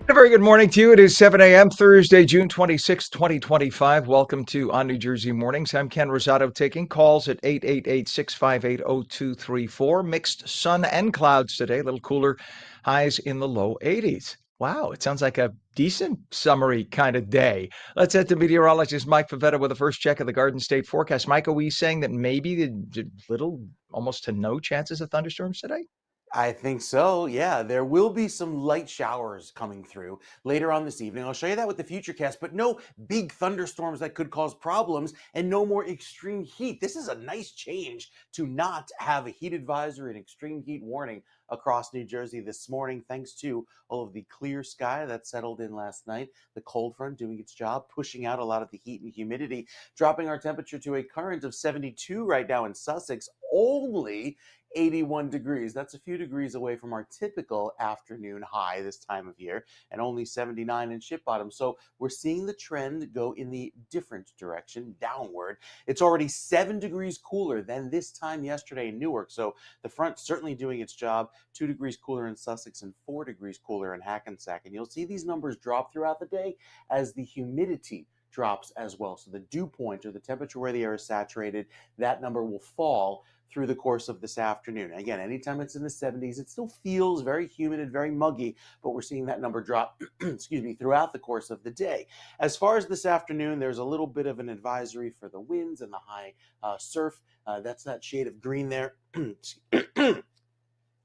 A very good morning to you. It is 7 a.m. Thursday, June 26, 2025. Welcome to ONNJ Mornings. I'm Ken Rosato taking calls at 888-658-0234. Mixed sun and clouds today, a little cooler, highs in the low 80s. Wow, it sounds like a decent summery kind of day. Let's head to meteorologist Mike Favetta with the first check of the Garden State forecast. Mike, are we saying that maybe the little, almost to no chances of thunderstorms today? I think so. Yeah, there will be some light showers coming through later on this evening. I'll show you that with the futurecast, but no big thunderstorms that could cause problems and no more extreme heat. This is a nice change to not have a heat advisory and extreme heat warning across New Jersey this morning, thanks to all of the clear sky that settled in last night. The cold front doing its job, pushing out a lot of the heat and humidity, dropping our temperature to a current of 72 right now in Sussex, only 81 degrees. That's a few degrees away from our typical afternoon high this time of year, and only 79 in Ship Bottom. So we're seeing the trend go in the different direction, downward. It's already 7 degrees cooler than this time yesterday in Newark. So the front certainly doing its job. 2 degrees cooler in Sussex and 4 degrees cooler in Hackensack. And you'll see these numbers drop throughout the day as the humidity drops as well. So the dew point, or the temperature where the air is saturated, that number will fall through the course of this afternoon. Again, anytime it's in the 70s, it still feels very humid and very muggy, but we're seeing that number drop, excuse me, throughout the course of the day. As far as this afternoon, there's a little bit of an advisory for the winds and the high surf. That's that shade of green there.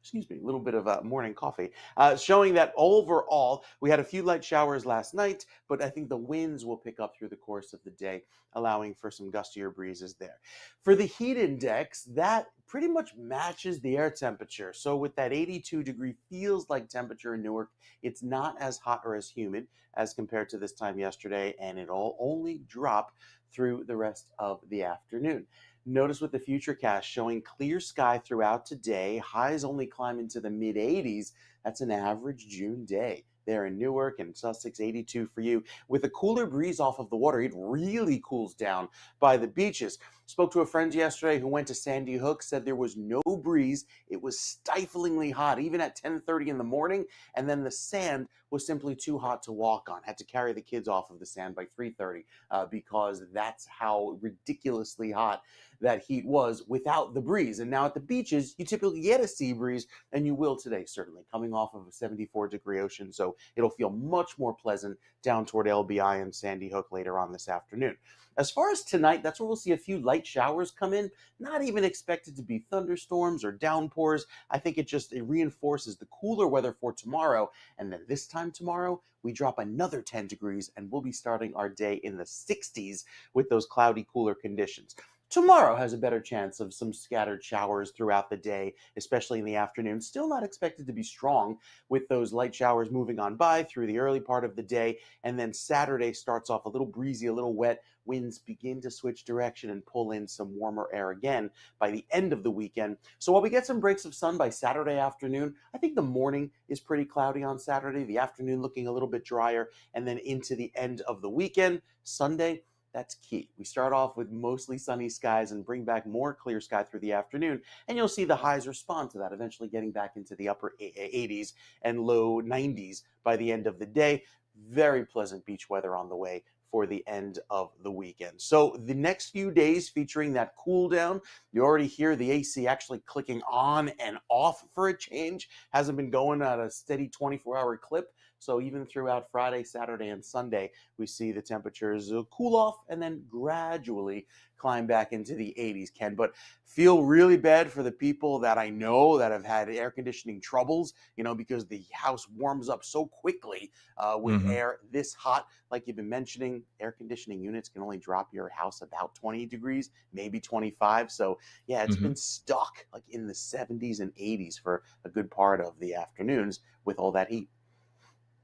Excuse me, a little bit of morning coffee, showing that overall we had a few light showers last night, but I think the winds will pick up through the course of the day, allowing for some gustier breezes there. For the heat index, that pretty much matches the air temperature. So with that 82-degree feels like temperature in Newark, it's not as hot or as humid as compared to this time yesterday, and it'll only drop through the rest of the afternoon. Notice with the futurecast showing clear sky throughout today, highs only climb into the mid 80s. That's an average June day. There in Newark and Sussex, 82 for you. With a cooler breeze off of the water, it really cools down by the beaches. Spoke to a friend yesterday who went to Sandy Hook, said there was no breeze. It was stiflingly hot, even at 10:30 in the morning. And then the sand was simply too hot to walk on. Had to carry the kids off of the sand by 3:30 because that's how ridiculously hot that heat was without the breeze. And now at the beaches, you typically get a sea breeze, and you will today, certainly, coming off of a 74-degree ocean. So it'll feel much more pleasant down toward LBI and Sandy Hook later on this afternoon. As far as tonight, that's where we'll see a few light showers come in. Not even expected to be thunderstorms or downpours. I think it reinforces the cooler weather for tomorrow. And then this time tomorrow, we drop another 10 degrees and we'll be starting our day in the 60s with those cloudy, cooler conditions. Tomorrow has a better chance of some scattered showers throughout the day, especially in the afternoon. Still not expected to be strong, with those light showers moving on by through the early part of the day. And then Saturday starts off a little breezy, a little wet. Winds begin to switch direction and pull in some warmer air again by the end of the weekend. So while we get some breaks of sun by Saturday afternoon, I think the morning is pretty cloudy on Saturday, the afternoon looking a little bit drier, and then into the end of the weekend, Sunday, that's key. We start off with mostly sunny skies and bring back more clear sky through the afternoon, and you'll see the highs respond to that, eventually getting back into the upper 80s and low 90s by the end of the day. Very pleasant beach weather on the way for the end of the weekend. So the next few days featuring that cool down, you already hear the AC actually clicking on and off for a change. Hasn't been going at a steady 24-hour clip. So even throughout Friday, Saturday, and Sunday, we see the temperatures cool off and then gradually climb back into the 80s, Ken. But feel really bad for the people that I know that have had air conditioning troubles, because the house warms up so quickly with Mm-hmm. air this hot. Like you've been mentioning, air conditioning units can only drop your house about 20 degrees, maybe 25. So yeah, it's Mm-hmm. been stuck like in the 70s and 80s for a good part of the afternoons with all that heat.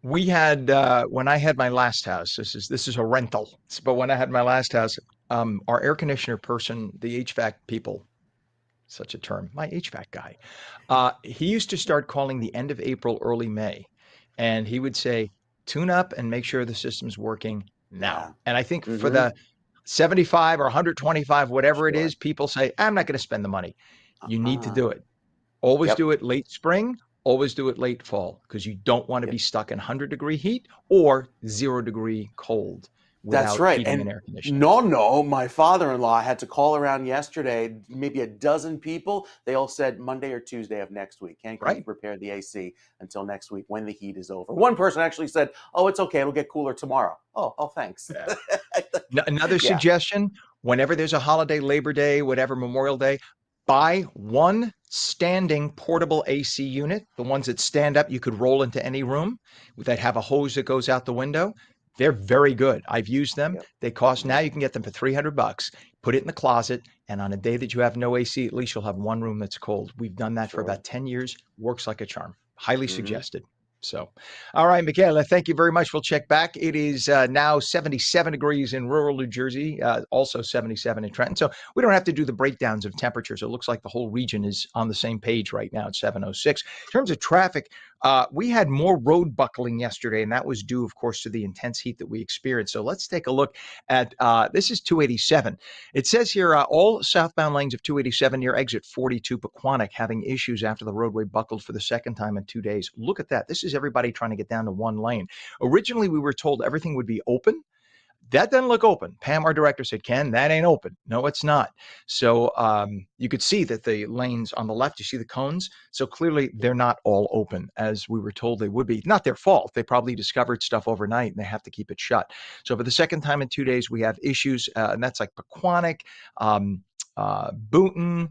We had when I had my last house. This is a rental, but when I had my last house, our air conditioner person, the HVAC people, such a term, my HVAC guy, he used to start calling the end of April, early May, and he would say, "Tune up and make sure the system's working now." Yeah. And I think for Mm-hmm. the 75 or 125, whatever it Sure. is, people say, "I'm not going to spend the money." You need to Uh-uh. do it. Always Yep. do it late spring, always do it late fall because you don't want to Yep. be stuck in 100-degree heat or 0-degree cold That's without right. heating and And air conditioning. no, my father-in-law had to call around yesterday, maybe a dozen people. They all said Monday or Tuesday of next week. Can't come Right. repair the AC until next week when the heat is over. One person actually said, "Oh, it's okay. It'll get cooler tomorrow." Oh, thanks. Yeah. Another Yeah. suggestion, whenever there's a holiday, Labor Day, whatever, Memorial Day, buy one standing portable AC unit, the ones that stand up, you could roll into any room, that have a hose that goes out the window. They're very good. I've used them. Yep. They cost, now Mhm. you can get them for $300. Put it in the closet, and on a day that you have no AC, at least you'll have one room that's cold. We've done that for Sure. about 10 years. Works like a charm. Highly Hmm. suggested. So, all right, Michaela, thank you very much. We'll check back. It is now 77 degrees in rural New Jersey, also 77 in Trenton. So we don't have to do the breakdowns of temperatures. It looks like the whole region is on the same page right now at 7:06. In terms of traffic, we had more road buckling yesterday, and that was due, of course, to the intense heat that we experienced. So let's take a look at this is 287. It says here all southbound lanes of 287 near exit 42 Pequannock having issues after the roadway buckled for the second time in 2 days. Look at that. This is everybody trying to get down to one lane. Originally, we were told everything would be open. That doesn't look open. Pam, our director, said, Ken, that ain't open. No, it's not. So you could see that the lanes on the left, you see the cones. So clearly they're not all open as we were told they would be. Not their fault. They probably discovered stuff overnight and they have to keep it shut. So for the second time in 2 days, we have issues, and that's like Pequannock, Boonton,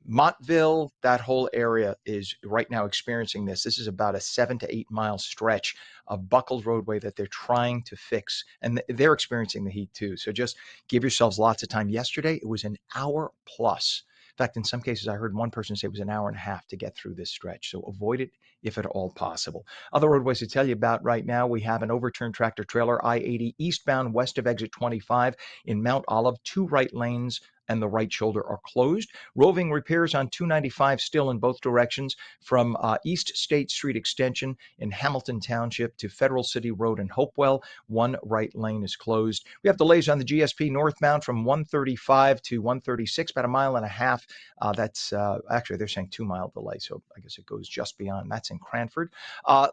Montville, that whole area is right now experiencing this. This is about a 7 to 8 mile stretch of buckled roadway that they're trying to fix, and they're experiencing the heat too. So just give yourselves lots of time. Yesterday, it was an hour plus. In fact, in some cases, I heard one person say it was an hour and a half to get through this stretch. So avoid it if at all possible. Other roadways to tell you about right now, we have an overturned tractor trailer, I-80 eastbound west of exit 25 in Mount Olive, 2 right lanes and the right shoulder are closed. Roving repairs on 295 still in both directions from East State Street Extension in Hamilton Township to Federal City Road in Hopewell. 1 right lane is closed. We have delays on the GSP northbound from 135 to 136, about a mile and a half. That's actually, they're saying 2 mile delay, so I guess it goes just beyond. That's in Cranford.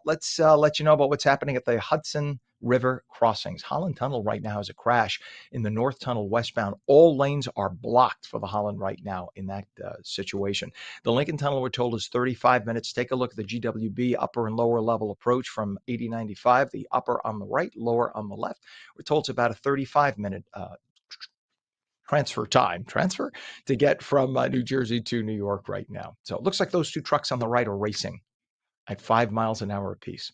Let's let you know about what's happening at the Hudson River crossings. Holland Tunnel right now has a crash in the North Tunnel westbound. All lanes are blocked for the Holland right now in that situation. The Lincoln Tunnel, we're told, is 35 minutes. Take a look at the GWB upper and lower level approach from 8095, the upper on the right, lower on the left. We're told it's about a 35-minute transfer to get from New Jersey to New York right now. So it looks like those 2 trucks on the right are racing at 5 miles an hour apiece.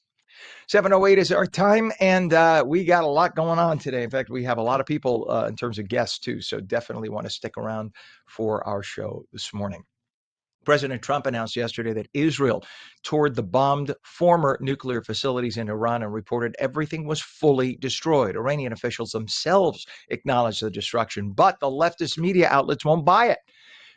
7:08 is our time, and we got a lot going on today. In fact, we have a lot of people in terms of guests, too, so definitely want to stick around for our show this morning. President Trump announced yesterday that Israel toured the bombed former nuclear facilities in Iran and reported everything was fully destroyed. Iranian officials themselves acknowledged the destruction, but the leftist media outlets won't buy it.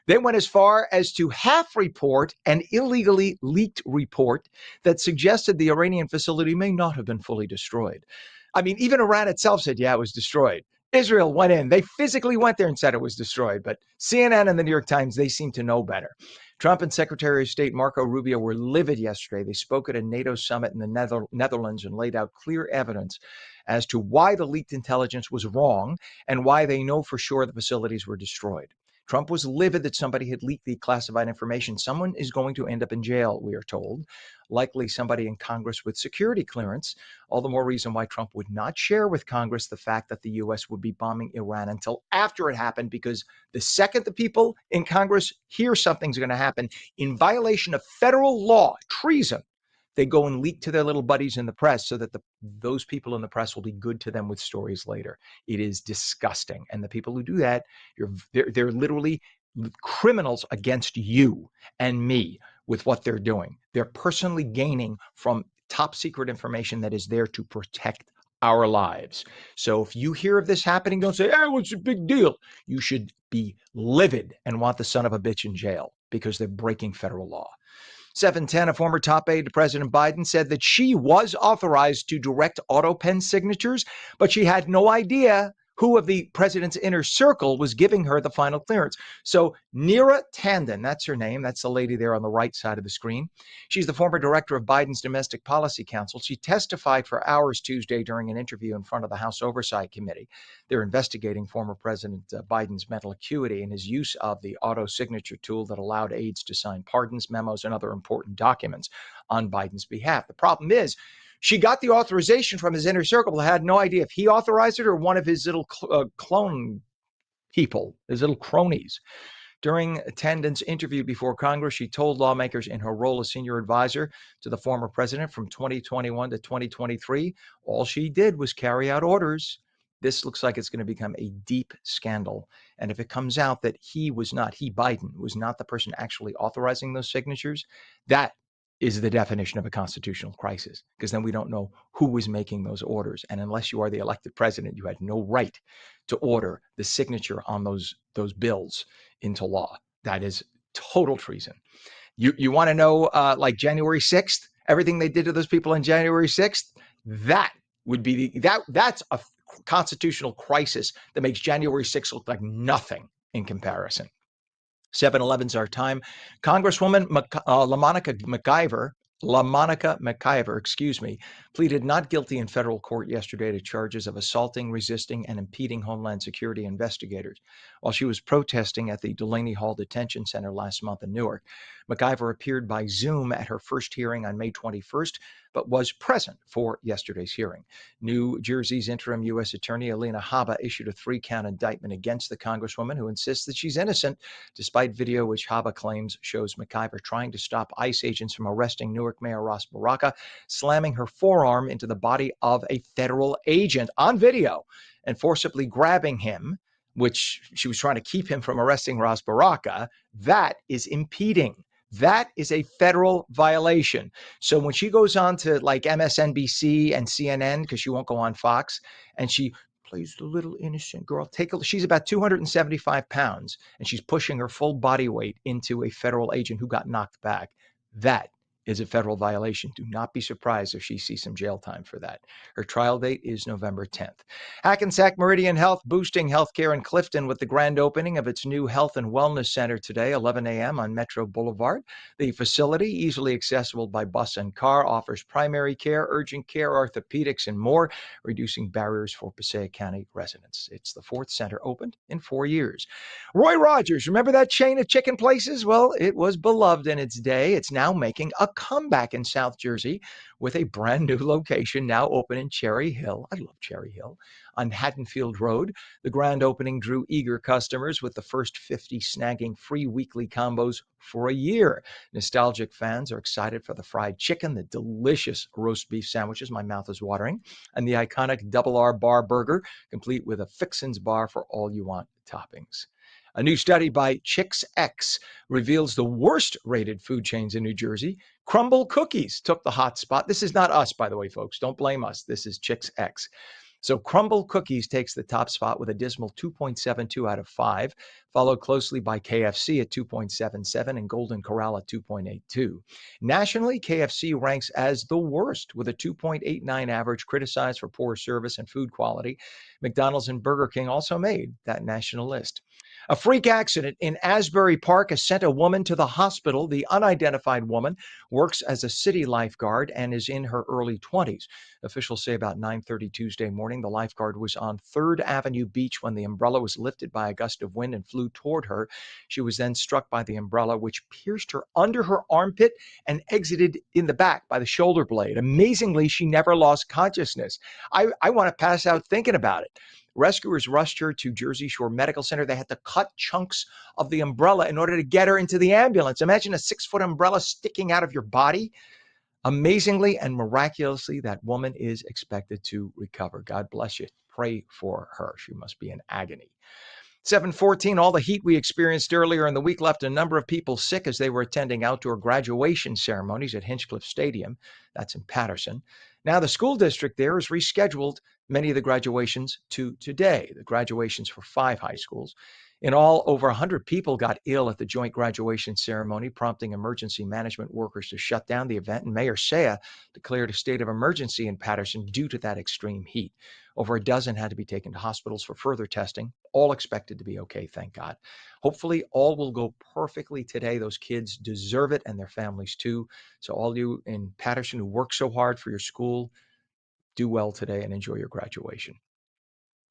They went as far as to half report an illegally leaked report that suggested the Iranian facility may not have been fully destroyed. I mean, even Iran itself said, yeah, it was destroyed. Israel went in. They physically went there and said it was destroyed. But CNN and the New York Times, they seem to know better. Trump and Secretary of State Marco Rubio were livid yesterday. They spoke at a NATO summit in the Netherlands and laid out clear evidence as to why the leaked intelligence was wrong and why they know for sure the facilities were destroyed. Trump was livid that somebody had leaked the classified information. Someone is going to end up in jail, we are told, likely somebody in Congress with security clearance. All the more reason why Trump would not share with Congress the fact that the U.S. would be bombing Iran until after it happened, because the second the people in Congress hear something's going to happen in violation of federal law, treason, they go and leak to their little buddies in the press so that those people in the press will be good to them with stories later. It is disgusting. And the people who do that, they're literally criminals against you and me with what they're doing. They're personally gaining from top secret information that is there to protect our lives. So if you hear of this happening, don't say, hey, what's the big deal? You should be livid and want the son of a bitch in jail because they're breaking federal law. 7:10, a former top aide to President Biden said that she was authorized to direct auto pen signatures, but she had no idea who of the president's inner circle was giving her the final clearance. So Neera Tanden, that's her name. That's the lady there on the right side of the screen. She's the former director of Biden's Domestic Policy Council. She testified for hours Tuesday during an interview in front of the House Oversight Committee. They're investigating former President Biden's mental acuity and his use of the auto signature tool that allowed aides to sign pardons, memos, and other important documents on Biden's behalf. The problem is, she got the authorization from his inner circle, but had no idea if he authorized it or one of his little clone people, his little cronies. During Tanden's interview before Congress, she told lawmakers in her role as senior advisor to the former president from 2021 to 2023, all she did was carry out orders. This looks like it's going to become a deep scandal. And if it comes out that Biden, was not the person actually authorizing those signatures, that is the definition of a constitutional crisis, because then we don't know who was making those orders. And unless you are the elected president, you had no right to order the signature on those bills into law. That is total treason. You want to know, like January 6th, everything they did to those people on January 6th, that would be that's a constitutional crisis that makes January 6th look like nothing in comparison. 7-Eleven's our time. Congresswoman LaMonica McIver, pleaded not guilty in federal court yesterday to charges of assaulting, resisting, and impeding Homeland Security investigators while she was protesting at the Delaney Hall Detention Center last month in Newark. McIver appeared by Zoom at her first hearing on May 21st, but was present for yesterday's hearing. New Jersey's interim U.S. Attorney Alina Habba issued a 3-count indictment against the Congresswoman, who insists that she's innocent, despite video which Habba claims shows McIver trying to stop ICE agents from arresting Newark Mayor Ras Baraka, slamming her forearm into the body of a federal agent on video and forcibly grabbing him, which she was trying to keep him from arresting Ras Baraka. That is impeding. That is a federal violation. So when she goes on to like MSNBC and CNN, because she won't go on Fox, and she plays the little innocent girl, she's about 275 pounds, and she's pushing her full body weight into a federal agent who got knocked back. That is a federal violation. Do not be surprised if she sees some jail time for that. Her trial date is November 10th. Hackensack Meridian Health boosting healthcare in Clifton with the grand opening of its new health and wellness center today, 11 a.m. on Metro Boulevard. The facility, easily accessible by bus and car, offers primary care, urgent care, orthopedics, and more, reducing barriers for Passaic County residents. It's the 4th center opened in 4 years. Roy Rogers, remember that chain of chicken places? Well, it was beloved in its day. It's now making a comeback in South Jersey with a brand new location now open in Cherry Hill. I love Cherry Hill. On Haddonfield Road, the grand opening drew eager customers, with the first 50 snagging free weekly combos for a year. Nostalgic fans are excited for the fried chicken, the delicious roast beef sandwiches, my mouth is watering, and the iconic Double R Bar Burger, complete with a Fixins bar for all you want toppings. A new study by Chicks X reveals the worst rated food chains in New Jersey. Crumble Cookies took the hot spot. This is not us, by the way, folks. Don't blame us. This is Chicks X. So Crumble Cookies takes the top spot with a dismal 2.72 out of 5, followed closely by KFC at 2.77 and Golden Corral at 2.82. Nationally, KFC ranks as the worst with a 2.89 average, criticized for poor service and food quality. McDonald's and Burger King also made that national list. A freak accident in Asbury Park has sent a woman to the hospital. The unidentified woman works as a city lifeguard and is in her early 20s. Officials say about 9:30 Tuesday morning, the lifeguard was on 3rd Avenue Beach when the umbrella was lifted by a gust of wind and flew toward her. She was then struck by the umbrella, which pierced her under her armpit and exited in the back by the shoulder blade. Amazingly, she never lost consciousness. I want to pass out thinking about it. Rescuers rushed her to Jersey Shore Medical Center. They had to cut chunks of the umbrella in order to get her into the ambulance. Imagine a 6-foot umbrella sticking out of your body. Amazingly and miraculously, that woman is expected to recover. God bless you. Pray for her. She must be in agony. 7:14, all the heat we experienced earlier in the week left a number of people sick as they were attending outdoor graduation ceremonies at Hinchcliffe Stadium. That's in Patterson. Now the school district there has rescheduled many of the graduations to today, the graduations for 5 high schools. In all, over 100 people got ill at the joint graduation ceremony, prompting emergency management workers to shut down the event, and Mayor Shea declared a state of emergency in Patterson due to that extreme heat. Over a dozen had to be taken to hospitals for further testing, all expected to be okay, thank God. Hopefully, all will go perfectly today. Those kids deserve it and their families too. So, all you in Patterson who work so hard for your school, do well today and enjoy your graduation.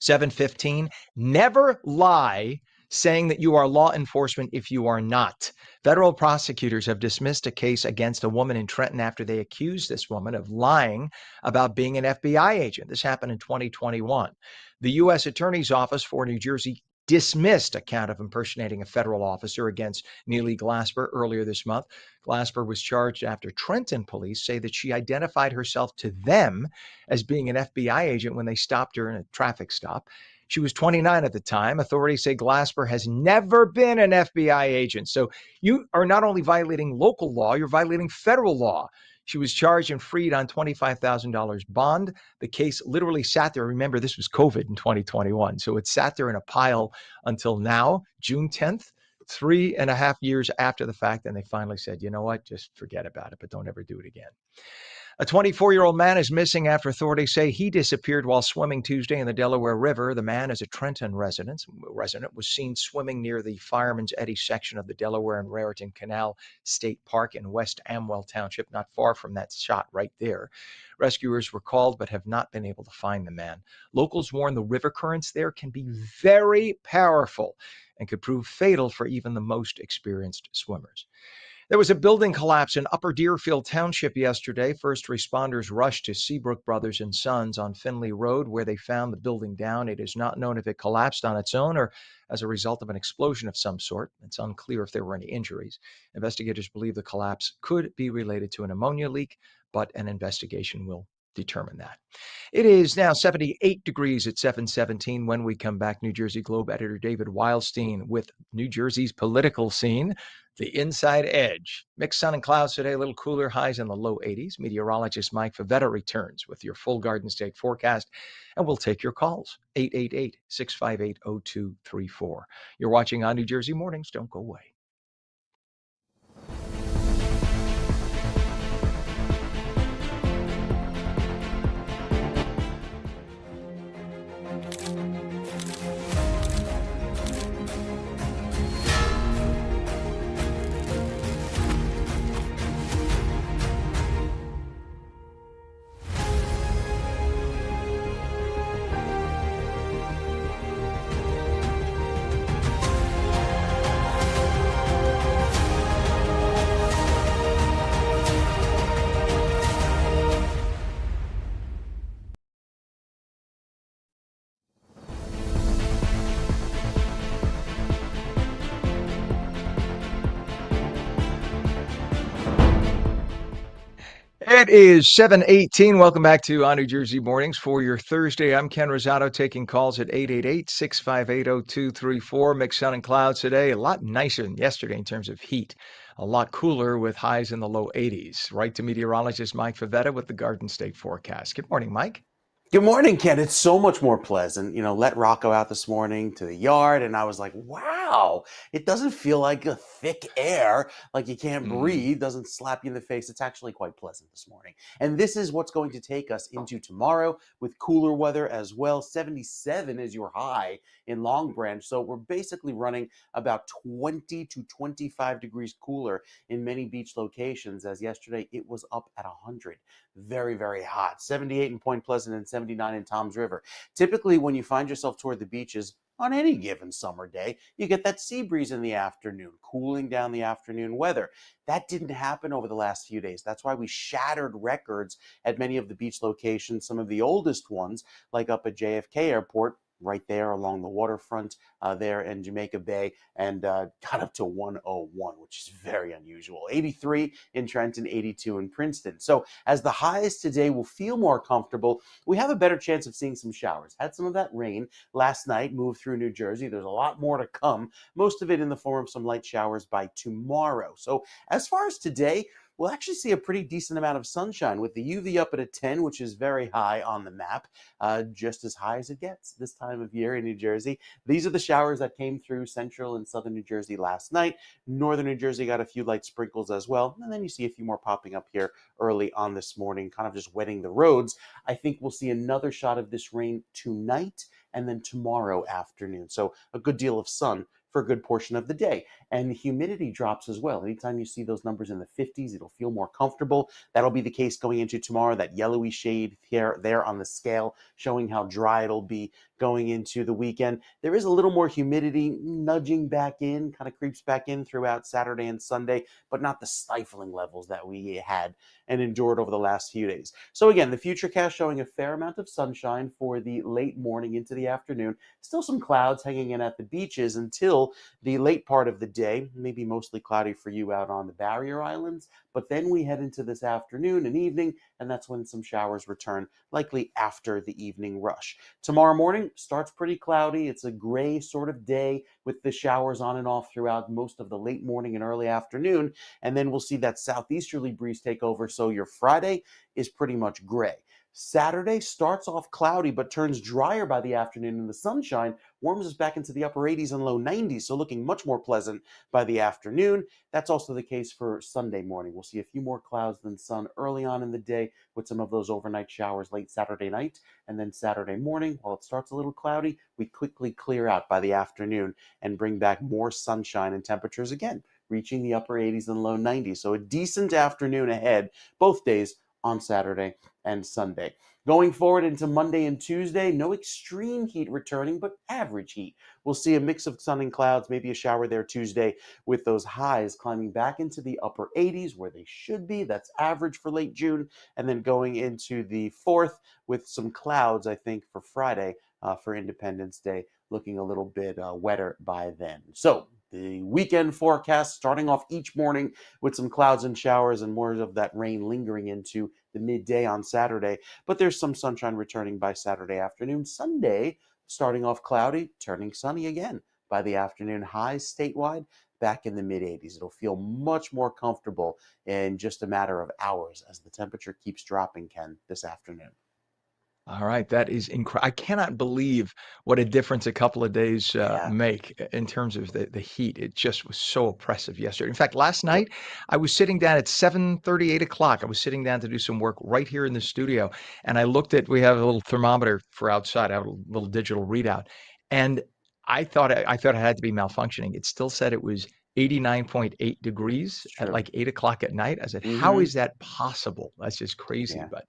7:15, never lie saying that you are law enforcement if you are not. Federal prosecutors have dismissed a case against a woman in Trenton after they accused this woman of lying about being an FBI agent. This happened in 2021. The U.S. Attorney's Office for New Jersey dismissed a count of impersonating a federal officer against Neely Glasper earlier this month. Glasper was charged after Trenton police say that she identified herself to them as being an FBI agent when they stopped her in a traffic stop. She was 29 at the time. Authorities say Glasper has never been an FBI agent. So you are not only violating local law, you're violating federal law. She was charged and freed on $25,000 bond. The case literally sat there. Remember, this was COVID in 2021. So it sat there in a pile until now, June 10th, 3.5 years after the fact. And they finally said, you know what, just forget about it, but don't ever do it again. A 24-year-old man is missing after authorities say he disappeared while swimming Tuesday in the Delaware River. The man is a Trenton resident, was seen swimming near the Fireman's Eddy section of the Delaware and Raritan Canal State Park in West Amwell Township, not far from that shot right there. Rescuers were called but have not been able to find the man. Locals warn the river currents there can be very powerful and could prove fatal for even the most experienced swimmers. There was a building collapse in Upper Deerfield Township yesterday. First responders rushed to Seabrook Brothers and Sons on Finley Road, where they found the building down. It is not known if it collapsed on its own or as a result of an explosion of some sort. It's unclear if there were any injuries. Investigators believe the collapse could be related to an ammonia leak, but an investigation will determine that. It is now 78 degrees at 7:17. When we come back, New Jersey Globe editor David Wildstein with New Jersey's political scene, the inside edge. Mixed sun and clouds today, a little cooler, highs in the low 80s. Meteorologist Mike Favetta returns with your full Garden State forecast, and we'll take your calls, 888-658-0234. You're watching On New Jersey Mornings. Don't go away. It is 7:18. Welcome back to On New Jersey Mornings for your Thursday. I'm Ken Rosato taking calls at 888-658-0234. Mixed sun and clouds today. A lot nicer than yesterday in terms of heat. A lot cooler with highs in the low 80s. Right to meteorologist Mike Favetta with the Garden State forecast. Good morning, Mike. Good morning, Ken. It's so much more pleasant. Let Rocco out this morning to the yard, and I was like, wow, it doesn't feel like a thick air, like you can't breathe, doesn't slap you in the face. It's actually quite pleasant this morning. And this is what's going to take us into tomorrow with cooler weather as well. 77 is your high in Long Branch. So we're basically running about 20 to 25 degrees cooler in many beach locations, as yesterday it was up at 100. Very, very hot. 78 in Point Pleasant and 79 in Toms River. Typically, when you find yourself toward the beaches on any given summer day, you get that sea breeze in the afternoon, cooling down the afternoon weather. That didn't happen over the last few days. That's why we shattered records at many of the beach locations, some of the oldest ones, like up at JFK Airport, right there along the waterfront there in Jamaica Bay, and got up to 101, which is very unusual. 83 in Trenton, 82 in Princeton. So as the highs today will feel more comfortable, we have a better chance of seeing some showers. Had some of that rain last night move through New Jersey. There's a lot more to come, most of it in the form of some light showers by tomorrow. So as far as today, we'll actually see a pretty decent amount of sunshine with the UV up at a 10, which is very high on the map, just as high as it gets this time of year in New Jersey. These are the showers that came through central and southern New Jersey last night. Northern New Jersey got a few light sprinkles as well. And then you see a few more popping up here early on this morning, kind of just wetting the roads. I think we'll see another shot of this rain tonight and then tomorrow afternoon. So a good deal of sun for a good portion of the day. And humidity drops as well. Anytime you see those numbers in the 50s, it'll feel more comfortable. That'll be the case going into tomorrow, that yellowy shade here, there on the scale, showing how dry it'll be going into the weekend. There is a little more humidity nudging back in, kind of creeps back in throughout Saturday and Sunday, but not the stifling levels that we had and endured over the last few days. So again, the futurecast showing a fair amount of sunshine for the late morning into the afternoon. Still some clouds hanging in at the beaches until the late part of the day, maybe mostly cloudy for you out on the barrier islands. But then we head into this afternoon and evening, and that's when some showers return, likely after the evening rush. Tomorrow morning starts pretty cloudy. It's a gray sort of day with the showers on and off throughout most of the late morning and early afternoon. And then we'll see that southeasterly breeze take over. So your Friday is pretty much gray. Saturday starts off cloudy but turns drier by the afternoon, and the sunshine warms us back into the upper 80s and low 90s, so looking much more pleasant by the afternoon. That's also the case for Sunday morning. We'll see a few more clouds than sun early on in the day with some of those overnight showers late Saturday night, and then Saturday morning, while it starts a little cloudy, we quickly clear out by the afternoon and bring back more sunshine and temperatures again, reaching the upper 80s and low 90s. So a decent afternoon ahead both days on Saturday and Sunday. Going forward into Monday and Tuesday, no extreme heat returning, but average heat. We'll see a mix of sun and clouds, maybe a shower there Tuesday, with those highs climbing back into the upper 80s where they should be. That's average for late June. And then going into the 4th with some clouds, I think, for Friday for Independence Day, looking a little bit wetter by then. So the weekend forecast starting off each morning with some clouds and showers and more of that rain lingering into the midday on Saturday. But there's some sunshine returning by Saturday afternoon. Sunday, starting off cloudy, turning sunny again by the afternoon. Highs statewide back in the mid 80s. It'll feel much more comfortable in just a matter of hours as the temperature keeps dropping, Ken, this afternoon. All right, that is incredible. I cannot believe what a difference a couple of days Yeah. make in terms of the heat. It just was so oppressive yesterday. In fact, last Yep. night I was sitting down at 7:30, 8 o'clock. I was sitting down to do some work right here in the studio, and I looked at. We have a little thermometer for outside. I have a little digital readout, and I thought it had to be malfunctioning. It still said it was 89.8 degrees It's at true. like 8 o'clock at night. I said, "How Mm-hmm. is that possible? That's just crazy." Yeah. But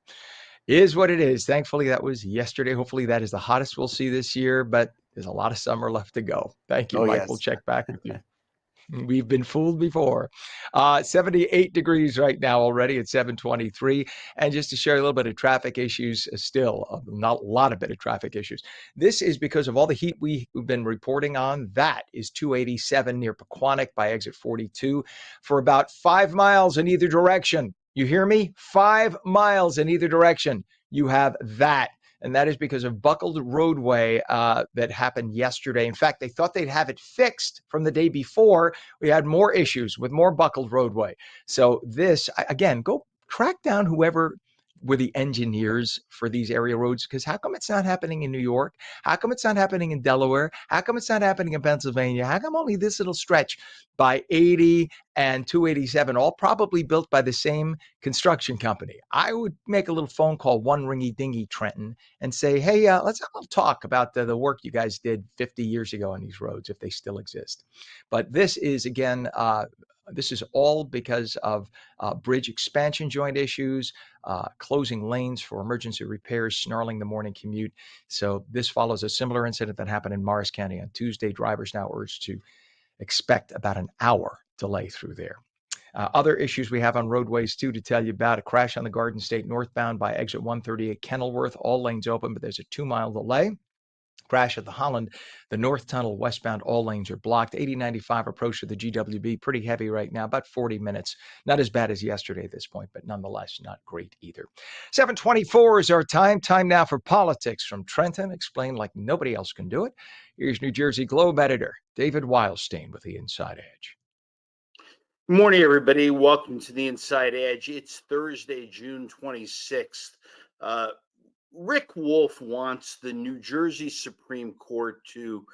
is what it is. Thankfully, that was yesterday. Hopefully, that is the hottest we'll see this year, but there's a lot of summer left to go. Thank you, Oh, Mike. We'll yes. check back with you. We've been fooled before. 78 degrees right now already at 7:23. And just to share a little bit of traffic issues, still not a lot of bit of traffic issues. This is because of all the heat we've been reporting on. That is 287 near Pequannock by exit 42 for about 5 miles in either direction. You hear me? 5 miles in either direction. You have that. And that is because of buckled roadway that happened yesterday. In fact, they thought they'd have it fixed from the day before. We had more issues with more buckled roadway. So this, again, go track down whoever were the engineers for these area roads, because how come it's not happening in New York? How come it's not happening in Delaware? How come it's not happening in Pennsylvania? How come only this little stretch by 80 and 287, all probably built by the same construction company? I would make a little phone call, one ringy dingy Trenton, and say, hey, let's have a little talk about the work you guys did 50 years ago on these roads, if they still exist. But this is, again, this is all because of bridge expansion joint issues, closing lanes for emergency repairs, snarling the morning commute. So this follows a similar incident that happened in Morris County on Tuesday. Drivers now urged to expect about an hour delay through there. Other issues we have on roadways, too, to tell you about: a crash on the Garden State northbound by exit 138 Kenilworth. All lanes open, but there's a 2-mile delay. Crash at the Holland, the North Tunnel westbound, all lanes are blocked. 8095 approach to the GWB, pretty heavy right now, about 40 minutes. Not as bad as yesterday at this point, but nonetheless not great either. 7:24 is our time. Time now for politics from Trenton, explained like nobody else can do it. Here's New Jersey Globe editor David Wildstein with the Inside Edge. Good morning, everybody. Welcome to the Inside Edge. It's Thursday, June 26th. Uh, Rick Wolf wants the New Jersey Supreme Court to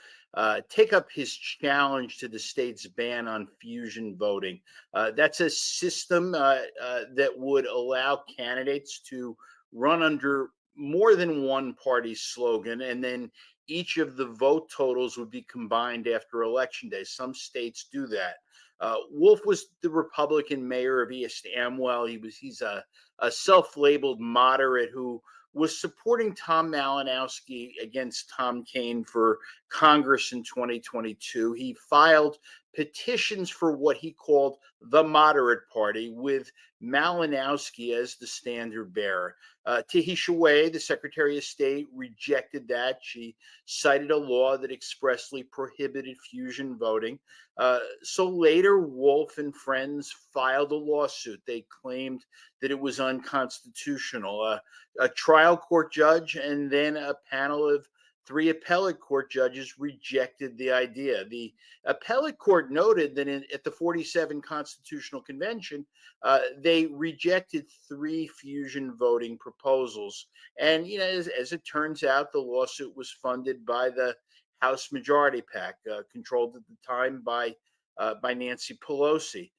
take up his challenge to the state's ban on fusion voting. That's a system that would allow candidates to run under more than one party slogan, and then each of the vote totals would be combined after Election Day. Some states do that. Wolf was the Republican mayor of East Amwell. He's a self-labeled moderate who was supporting Tom Malinowski against Tom Kaine for Congress in 2022. He filed petitions for what he called the moderate party, with Malinowski as the standard bearer. Tahisha Wade, the Secretary of State, rejected that. She cited a law that expressly prohibited fusion voting. So later, Wolf and friends filed a lawsuit. They claimed that it was unconstitutional. A trial court judge and then a panel of three appellate court judges rejected the idea. The appellate court noted that at the 47 Constitutional Convention, they rejected three fusion voting proposals. And, as it turns out, the lawsuit was funded by the House Majority PAC, controlled at the time by Nancy Pelosi.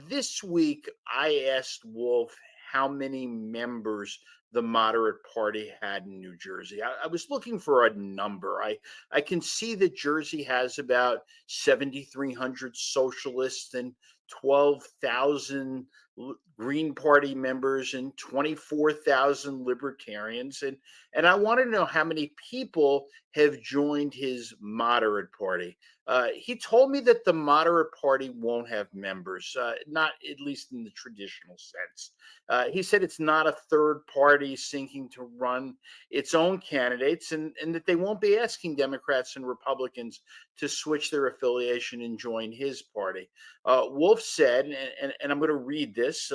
This week, I asked Wolf how many members the moderate party had in New Jersey. I was looking for a number. I can see that Jersey has about 7,300 socialists and 12,000 Green Party members and 24,000 libertarians. And I want to know how many people have joined his moderate party. He told me that the moderate party won't have members, not at least in the traditional sense. He said it's not a third party seeking to run its own candidates, and that they won't be asking Democrats and Republicans to switch their affiliation and join his party. Wolf said, and I'm going to read this,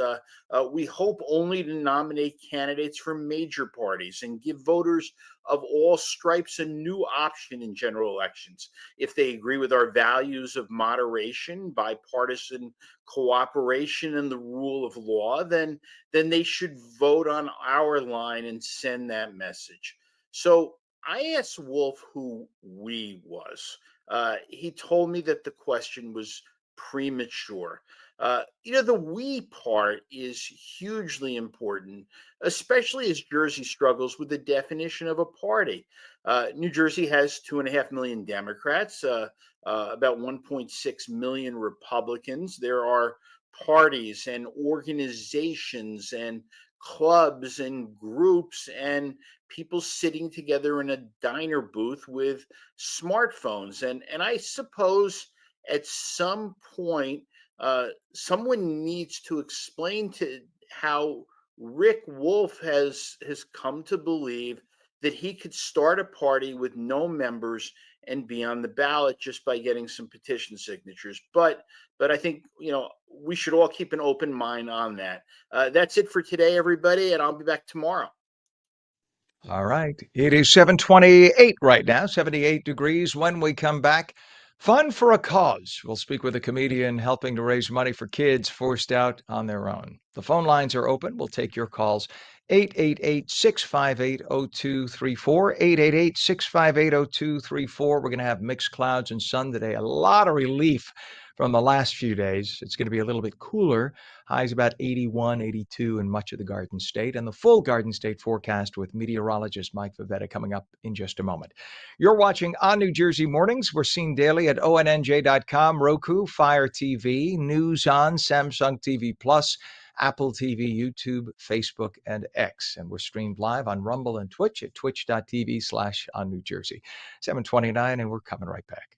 we hope only to nominate candidates from major parties and give voters of all stripes a new option in general elections. If they agree with our values of moderation, bipartisan cooperation, and the rule of law, then they should vote on our line and send that message. So I asked Wolf who we was. He told me that the question was premature. The we part is hugely important, especially as Jersey struggles with the definition of a party. New Jersey has 2.5 million Democrats, about 1.6 million Republicans. There are parties and organizations and clubs and groups and people sitting together in a diner booth with smartphones. And I suppose at some point, someone needs to explain to how Rick Wolf has come to believe that he could start a party with no members and be on the ballot just by getting some petition signatures. But I think we should all keep an open mind on that. That's it for today, everybody, and I'll be back tomorrow. All right. It is 7:28 right now, 78 degrees. When we come back, fun for a cause. We'll speak with a comedian helping to raise money for kids forced out on their own. The phone lines are open. We'll take your calls. 888-658-0234, 888-658-0234. We're going to have mixed clouds and sun today. A lot of relief from the last few days. It's going to be a little bit cooler. Highs about 81, 82 in much of the Garden State, and the full Garden State forecast with meteorologist Mike Favetta coming up in just a moment. You're watching ONNJ Mornings. We're seen daily at ONNJ.com, Roku, Fire TV, News On, Samsung TV Plus, Apple TV, YouTube, Facebook, and X. And we're streamed live on Rumble and Twitch at twitch.tv/OnNewJersey. 7:29, and we're coming right back.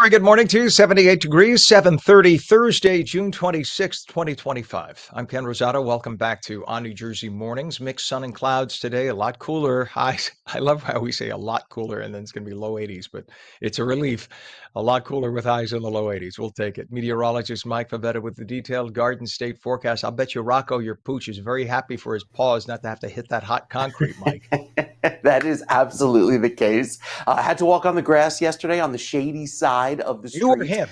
Very good morning to you. 78 degrees, 7:30, Thursday, June 26th, 2025. I'm Ken Rosato. Welcome back to ONNJ Mornings. Mixed sun and clouds today, a lot cooler. Highs. I love how we say a lot cooler and then it's going to be low 80s, but it's a relief. A lot cooler with highs in the low 80s. We'll take it. Meteorologist Mike Favetta with the detailed Garden State forecast. I'll bet you Rocco, your pooch, is very happy for his paws not to have to hit that hot concrete, Mike. That is absolutely the case. I had to walk on the grass yesterday on the shady side of the You or street. him?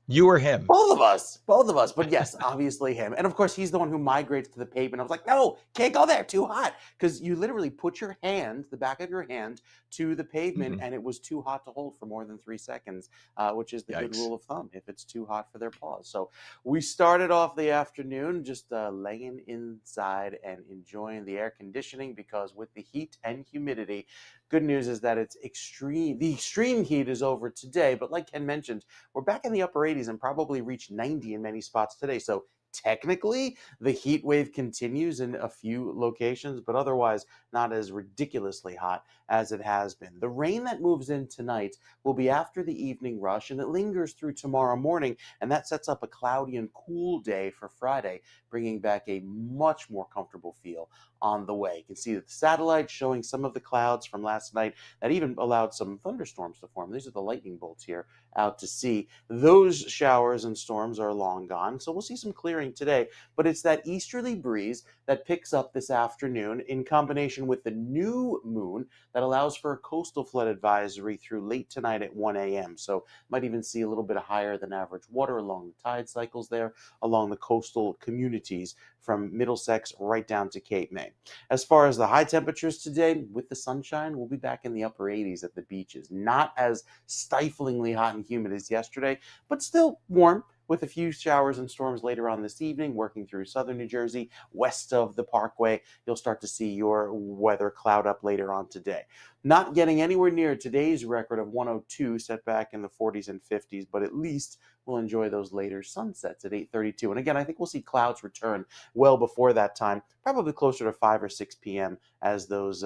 You or him? Both of us. But yes, obviously him. And of course, he's the one who migrates to the pavement. I was like, no, can't go there, too hot. Because you literally put your hand, the back of your hand, to the pavement, and it was too hot to hold for more than 3 seconds, which is the good Yikes. rule of thumb if it's too hot for their paws. So we started off the afternoon just laying inside and enjoying the air conditioning because with the heat and humidity, good news is that it's extreme. The extreme heat is over today, but like Ken mentioned, we're back in the upper 80s and probably reached 90 in many spots today. So technically, the heat wave continues in a few locations, but otherwise not as ridiculously hot as it has been. The rain that moves in tonight will be after the evening rush and it lingers through tomorrow morning, and that sets up a cloudy and cool day for Friday, bringing back a much more comfortable feel on the way. You can see that the satellite showing some of the clouds from last night that even allowed some thunderstorms to form. These are the lightning bolts here out to sea. Those showers and storms are long gone, so we'll see some clearing today, but it's that easterly breeze that picks up this afternoon in combination with the new moon that allows for a coastal flood advisory through late tonight at 1 a.m. So might even see a little bit higher than average water along the tide cycles there, along the coastal communities from Middlesex right down to Cape May. As far as the high temperatures today, with the sunshine, we'll be back in the upper 80s at the beaches. Not as stiflingly hot and humid as yesterday, but still warm, with a few showers and storms later on this evening, working through southern New Jersey, west of the Parkway. You'll start to see your weather cloud up later on today. Not getting anywhere near today's record of 102 set back in the 40s and 50s, but at least we'll enjoy those later sunsets at 8:32. And again, I think we'll see clouds return well before that time, probably closer to 5 or 6 p.m. as those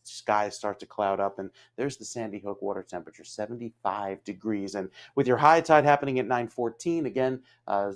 skies start to cloud up. And there's the Sandy Hook water temperature, 75 degrees. And with your high tide happening at 9:14, again,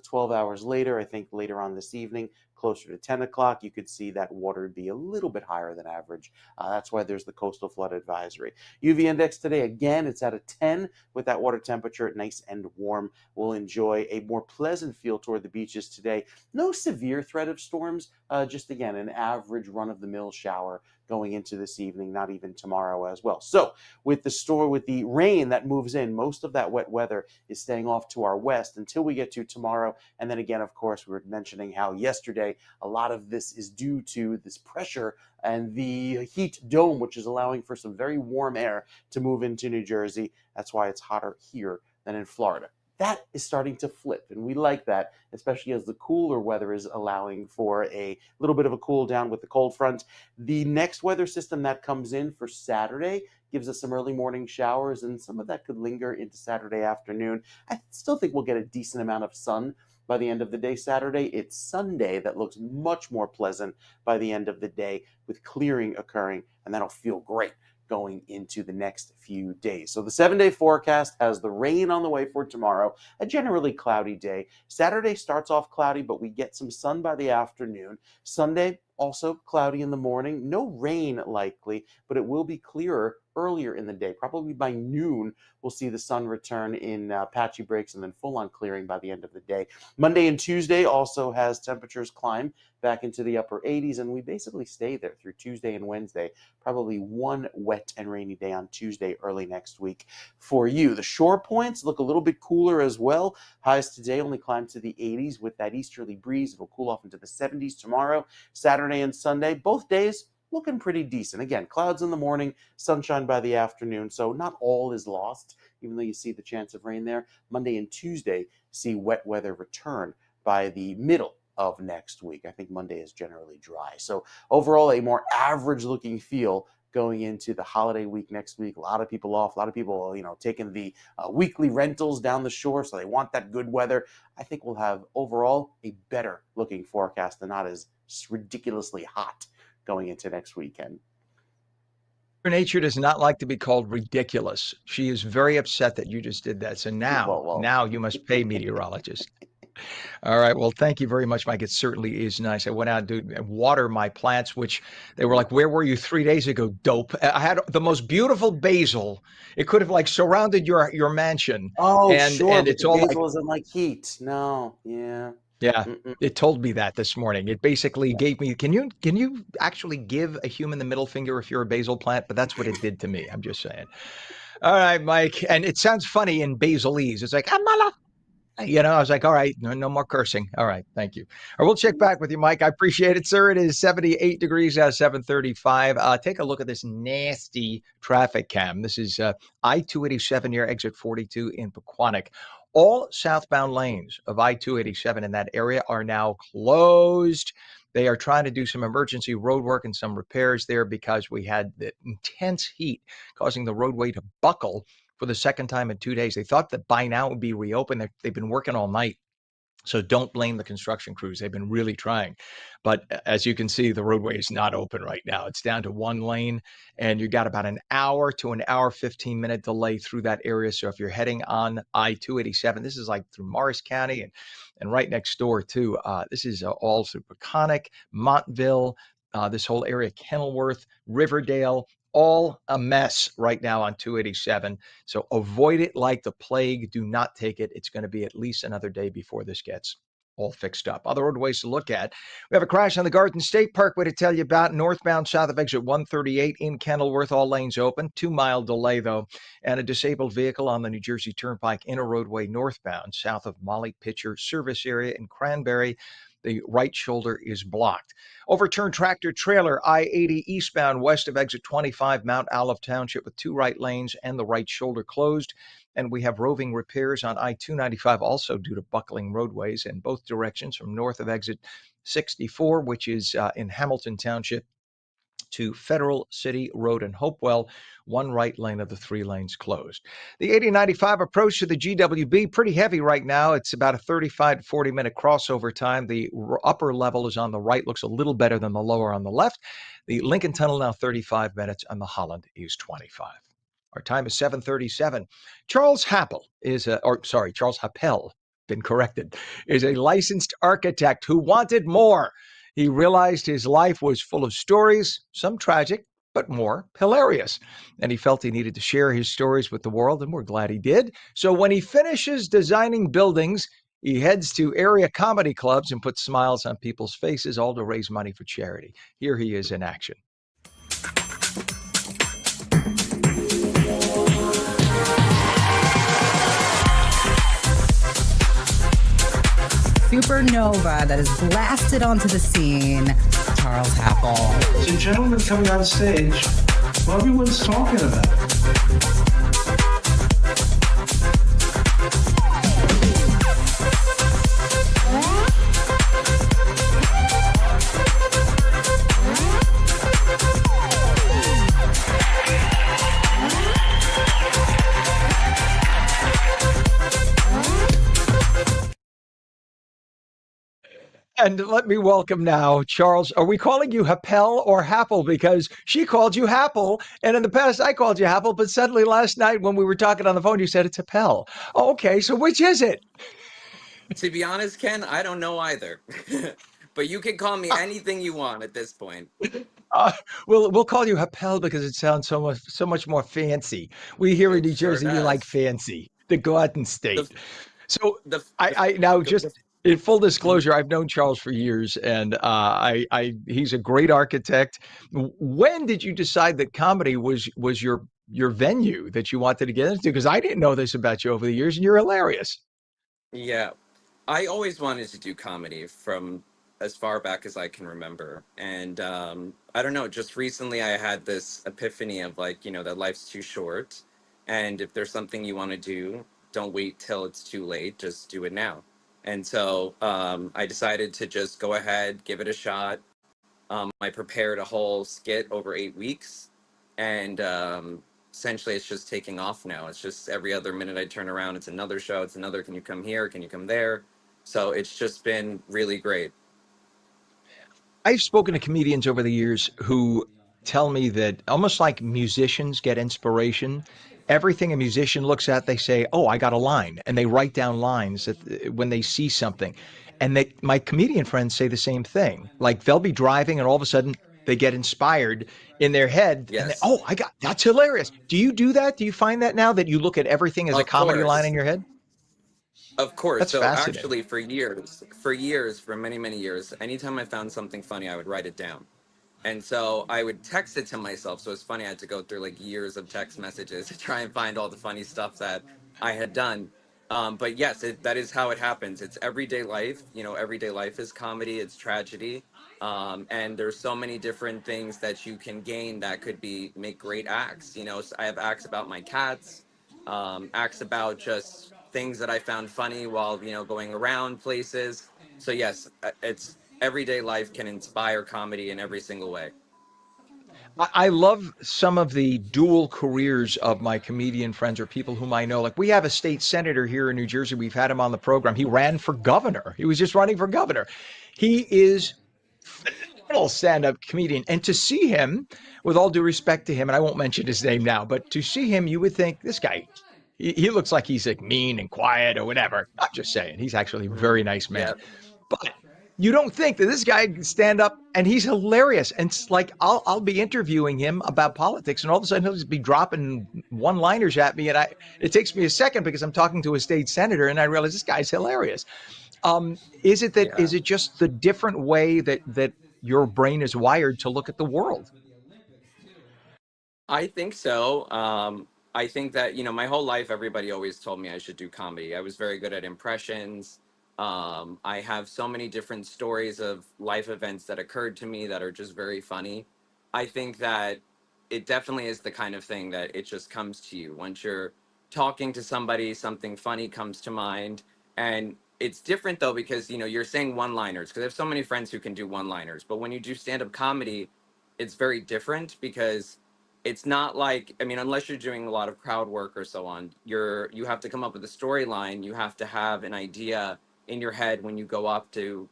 12 hours later, I think later on this evening, closer to 10 o'clock, you could see that water be a little bit higher than average. That's why there's the coastal flood advisory. UV index today, again, it's at a 10 with that water temperature nice and warm. We'll enjoy a more pleasant feel toward the beaches today. No severe threat of storms, just again, an average run-of-the-mill shower going into this evening, not even tomorrow as well. So with the rain that moves in, most of that wet weather is staying off to our west until we get to tomorrow. And then again, of course, we were mentioning how yesterday a lot of this is due to this pressure and the heat dome, which is allowing for some very warm air to move into New Jersey. That's why it's hotter here than in Florida. That is starting to flip, and we like that, especially as the cooler weather is allowing for a little bit of a cool down with the cold front. The next weather system that comes in for Saturday gives us some early morning showers, and some of that could linger into Saturday afternoon. I still think we'll get a decent amount of sun by the end of the day Saturday. It's Sunday that looks much more pleasant by the end of the day with clearing occurring, and that'll feel great going into the next few days. So the 7-day forecast has the rain on the way for tomorrow, a generally cloudy day. Saturday starts off cloudy, but we get some sun by the afternoon. Sunday, also cloudy in the morning. No rain likely, but it will be clearer earlier in the day. Probably by noon, we'll see the sun return in patchy breaks and then full-on clearing by the end of the day. Monday and Tuesday also has temperatures climb back into the upper 80s, and we basically stay there through Tuesday and Wednesday. Probably one wet and rainy day on Tuesday early next week for you. The shore points look a little bit cooler as well. Highs today only climb to the 80s with that easterly breeze. It'll cool off into the 70s tomorrow, Saturday and Sunday. Both days looking pretty decent. Again, clouds in the morning, sunshine by the afternoon, so not all is lost, even though you see the chance of rain there. Monday and Tuesday see wet weather return by the middle of next week. I think Monday is generally dry. So overall, a more average looking feel going into the holiday week next week. A lot of people off, a lot of people, taking the weekly rentals down the shore, so they want that good weather. I think we'll have overall a better looking forecast and not as ridiculously hot going into next weekend. Nature does not like to be called ridiculous. She is very upset that you just did that. So Well. now you must pay meteorologist. All right. Well, thank you very much, Mike. It certainly is nice. I went out to water my plants, which they were like, "Where were you 3 days ago, dope?" I had the most beautiful basil. It could have like surrounded your mansion, Oh, sure, and but it's the all like, basil isn't like heat. No, yeah. yeah. Mm-mm. It told me that this morning. It basically gave me, can you actually give a human the middle finger if you're a basil plant? But that's what it did to me. I'm just saying. All right, Mike. And it sounds funny in basilese. It's like, "Amala." I was like, all right, no more cursing. All right, thank you. Or we'll check back with you, Mike. I appreciate it, sir. It is 78 degrees at 7:35. Take a look at this nasty traffic cam. This is I-287 near exit 42 in Pequannock. All southbound lanes of I-287 in that area are now closed. They are trying to do some emergency road work and some repairs there because we had the intense heat causing the roadway to buckle for the second time in 2 days. They thought that by now it would be reopened. They've been working all night. So don't blame the construction crews. They've been really trying. But as you can see, the roadway is not open right now. It's down to one lane, and you got about an hour to an hour, 15-minute delay through that area. So if you're heading on I-287, this is like through Morris County and right next door too. This is all through Peconic, Montville, this whole area, Kenilworth, Riverdale, all a mess right now on 287. So avoid it like the plague. Do not take it. It's going to be at least another day before this gets all fixed up. Other roadways to look at. We have a crash on the Garden State Parkway to tell you about. Northbound south of exit 138 in Kenilworth, all lanes open. 2-mile delay, though. And a disabled vehicle on the New Jersey Turnpike in a roadway northbound south of Molly Pitcher service area in Cranberry. The right shoulder is blocked. Overturned tractor trailer I-80 eastbound west of exit 25 Mount Olive Township with 2 right lanes and the right shoulder closed. And we have roving repairs on I-295 also due to buckling roadways in both directions from north of exit 64, which is in Hamilton Township, to Federal City Road in Hopewell. 1 right lane of the 3 lanes closed. The 8095 approach to the GWB, pretty heavy right now. It's about a 35 to 40-minute crossover time. The upper level is on the right, looks a little better than the lower on the left. The Lincoln Tunnel now 35 minutes, and the Holland is 25. Our time is 7:37. Charles Happel Charles Happel, been corrected, is a licensed architect who wanted more. He realized his life was full of stories, some tragic, but more hilarious. And he felt he needed to share his stories with the world, and we're glad he did. So when he finishes designing buildings, he heads to area comedy clubs and puts smiles on people's faces, all to raise money for charity. Here he is in action. Supernova that is blasted onto the scene, Charles Happel. Some gentlemen coming on stage. Well, everyone's talking about it. And let me welcome now, Charles. Are we calling you Happel or Happel? Because she called you Happel, and in the past I called you Happel, but suddenly last night when we were talking on the phone, you said it's Happel. Okay, so which is it? To be honest, Ken, I don't know either. But you can call me anything you want at this point. We'll call you Happel because it sounds so much more fancy. We here in New Sure Jersey, we like does. fancy, the Garden State. So The I now the, just in full disclosure, I've known Charles for years, and he's a great architect. When did you decide that comedy was your venue that you wanted to get into? Because I didn't know this about you over the years, and you're hilarious. yeah, I always wanted to do comedy from as far back as I can remember. And I don't know, just recently I had this epiphany of like, that life's too short. And if there's something you want to do, don't wait till it's too late, just do it now. And so I decided to just go ahead, give it a shot. I prepared a whole skit over 8 weeks. And essentially it's just taking off now. It's just every other minute I turn around, it's another show, it's another, can you come here? Can you come there? So it's just been really great. I've spoken to comedians over the years who tell me that almost like musicians get inspiration, everything a musician looks at, they say, "Oh, I got a line," and they write down lines when they see something. And my comedian friends say the same thing. Like they'll be driving, and all of a sudden they get inspired in their head, and they, Yes, "Oh, that's hilarious." Do you do that? Do you find that now that you look at everything as a of comedy line in course. your head? Of course. That's So fascinating. actually, for many, many years, anytime I found something funny, I would write it down. And so I would text it to myself. So it's funny, I had to go through like years of text messages to try and find all the funny stuff that I had done. But yes, that is how it happens. It's everyday life. Everyday life is comedy, it's tragedy. And there's so many different things that you can gain that could make great acts. So I have acts about my cats, acts about just things that I found funny while, going around places. So yes, it's everyday life can inspire comedy in every single way. I love some of the dual careers of my comedian friends or people whom I know. Like we have a state senator here in New Jersey. We've had him on the program. He ran for governor. He was just running for governor. He is phenomenal stand-up comedian. And to see him, with all due respect to him, and I won't mention his name now, but to see him, you would think this guy, he looks like he's like mean and quiet or whatever. I'm just saying, he's actually a very nice man. Yeah. But you don't think that this guy can stand up and he's hilarious. And it's like I'll be interviewing him about politics, and all of a sudden he'll just be dropping one-liners at me, and it takes me a second because I'm talking to a state senator, and I realize this guy's hilarious. Is Yeah. it just the different way that your brain is wired to look at the world? I think so. I think that, my whole life, everybody always told me I should do comedy. I was very good at impressions. I have so many different stories of life events that occurred to me that are just very funny. I think that it definitely is the kind of thing that it just comes to you. Once you're talking to somebody, something funny comes to mind. And it's different though, because, you're saying one liners, because I have so many friends who can do one liners. But when you do stand up comedy, it's very different because it's not like, I mean, unless you're doing a lot of crowd work or so on, you have to come up with a storyline. You have to have an idea in your head when you go up to,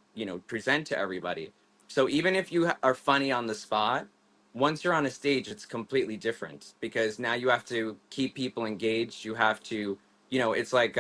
present to everybody. So even if you are funny on the spot, once you're on a stage, it's completely different because now you have to keep people engaged. You have to, it's like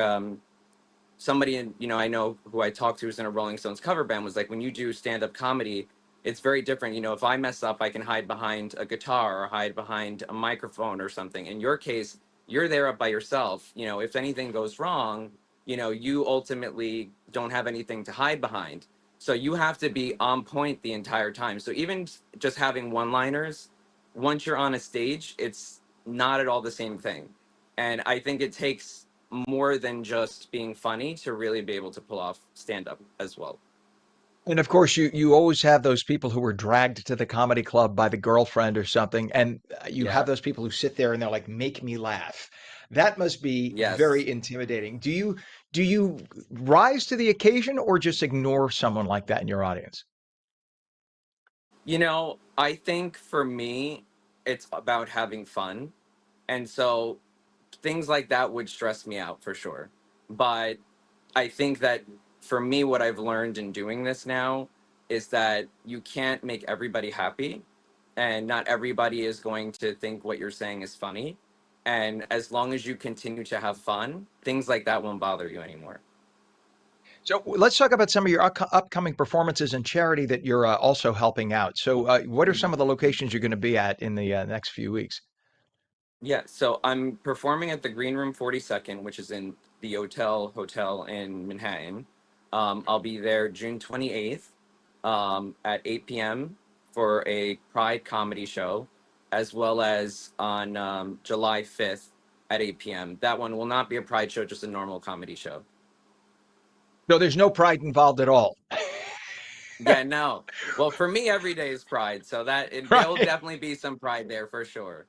somebody I know who I talked to who's in a Rolling Stones cover band was like, when you do stand up comedy, it's very different. If I mess up, I can hide behind a guitar or hide behind a microphone or something. In your case, you're there up by yourself. If anything goes wrong, you ultimately don't have anything to hide behind. So you have to be on point the entire time. So even just having one liners, once you're on a stage, it's not at all the same thing. And I think it takes more than just being funny to really be able to pull off stand up as well. And of course, you always have those people who were dragged to the comedy club by the girlfriend or something, and you have Yeah. those people who sit there and they're like, "Make me laugh." That must be Yes. very intimidating. Do you rise to the occasion or just ignore someone like that in your audience? I think for me, it's about having fun. And so things like that would stress me out for sure. But I think that for me, what I've learned in doing this now is that you can't make everybody happy, and not everybody is going to think what you're saying is funny. And as long as you continue to have fun, things like that won't bother you anymore. So let's talk about some of your upcoming performances and charity that you're also helping out. So what are some of the locations you're going to be at in the next few weeks? Yeah, so I'm performing at the Green Room 42nd, which is in the Hotel in Manhattan. I'll be there June 28th at 8 p.m. for a Pride comedy show, as well as on July 5th at 8 p.m. That one will not be a Pride show, just a normal comedy show. No, there's no pride involved at all. Yeah, no. Well, for me, every day is Pride, so there will Right. definitely be some Pride there for sure.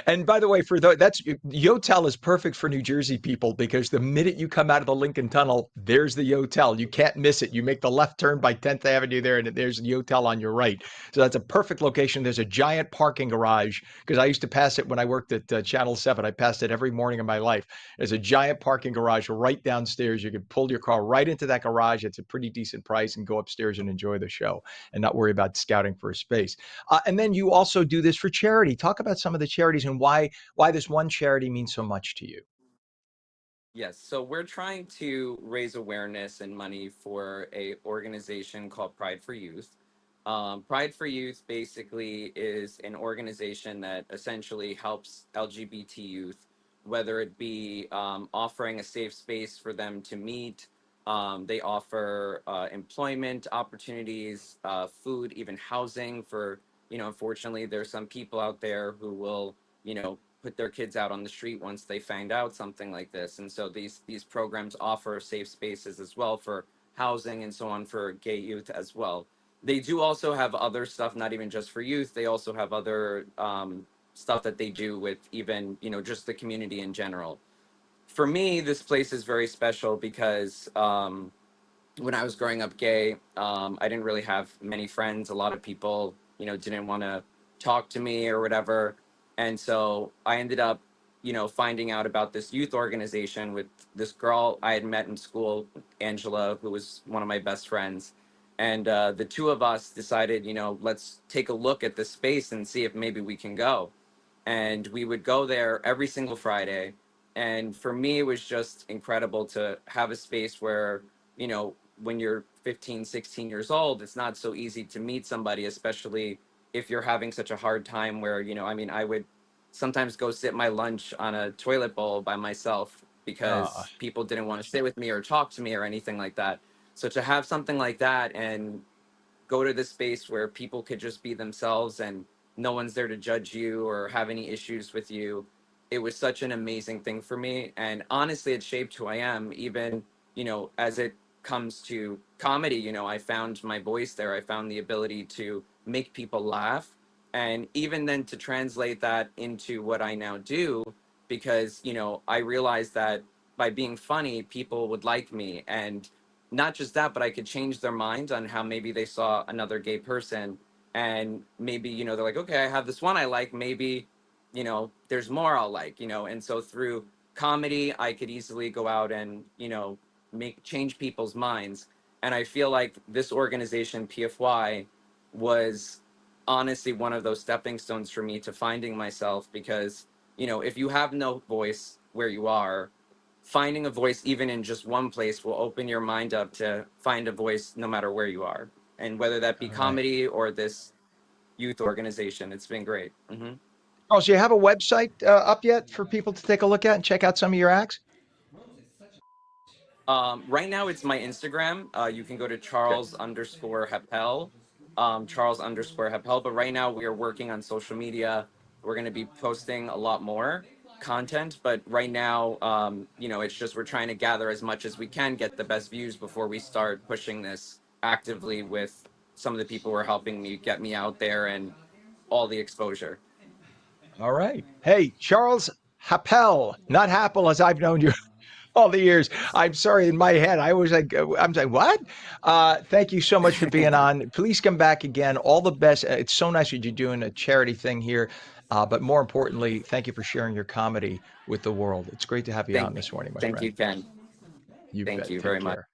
And by the way, for that's Yotel is perfect for New Jersey people because the minute you come out of the Lincoln Tunnel, there's the Yotel. You can't miss it. You make the left turn by 10th Avenue there, and there's the Yotel on your right. So that's a perfect location. There's a giant parking garage because I used to pass it when I worked at Channel 7. I passed it every morning of my life. There's a giant parking garage right downstairs. You can pull your car right into that garage. It's a pretty decent price and go upstairs and enjoy the show and not worry about scouting for a space. And then you also do this for charity. Talk about some of the charities and why this one charity means so much to you. Yes, so we're trying to raise awareness and money for a organization called Pride for Youth. Pride for Youth basically is an organization that essentially helps LGBT youth, whether it be offering a safe space for them to meet. They offer employment opportunities, food, even housing for, unfortunately, there's some people out there who will, put their kids out on the street once they find out something like this. And so these programs offer safe spaces as well for housing and so on for gay youth as well. They do also have other stuff, not even just for youth. They also have other stuff that they do with even, just the community in general. For me, this place is very special because when I was growing up gay, I didn't really have many friends. A lot of people, didn't want to talk to me or whatever. And so I ended up, finding out about this youth organization with this girl I had met in school, Angela, who was one of my best friends. And the two of us decided, let's take a look at this space and see if maybe we can go. And we would go there every single Friday. And for me, it was just incredible to have a space where, when you're 15, 16 years old, it's not so easy to meet somebody, especially if you're having such a hard time where, I would sometimes go sit my lunch on a toilet bowl by myself Uh, because people didn't want to sit with me or talk to me or anything like that. So to have something like that and go to this space where people could just be themselves and no one's there to judge you or have any issues with you, it was such an amazing thing for me. And honestly, it shaped who I am. Even, as it comes to comedy, I found my voice there. I found the ability to make people laugh. And even then to translate that into what I now do, because, I realized that by being funny, people would like me. And not just that, but I could change their minds on how maybe they saw another gay person. And maybe, they're like, okay, I have this one I like. Maybe, there's more I'll like, And so through comedy, I could easily go out and, change people's minds. And I feel like this organization, PFY, was honestly one of those stepping stones for me to finding myself because, if you have no voice where you are, finding a voice even in just one place will open your mind up to find a voice no matter where you are, and whether that be all right. comedy or this youth organization. It's been great. Oh, so you have a website up yet for people to take a look at and check out some of your acts? Right now it's my Instagram. You can go to Okay. Charles underscore Happel, Charles underscore Happel. But right now we are working on social media. We're going to be posting a lot more content. But right now, it's just we're trying to gather as much as we can, get the best views before we start pushing this actively with some of the people who are helping me get me out there and all the exposure. All right. Hey, Charles Happel, not Happel as I've known you all the years. I'm sorry, in my head, I was like, I'm like, what? Thank you so much for being on. Please come back again. All the best. It's so nice that you're doing a charity thing here. But more importantly, thank you for sharing your comedy with the world. It's great to have you on Thank, this morning, my thank friend. you, Ken. You Thank bet. you Take very much. care.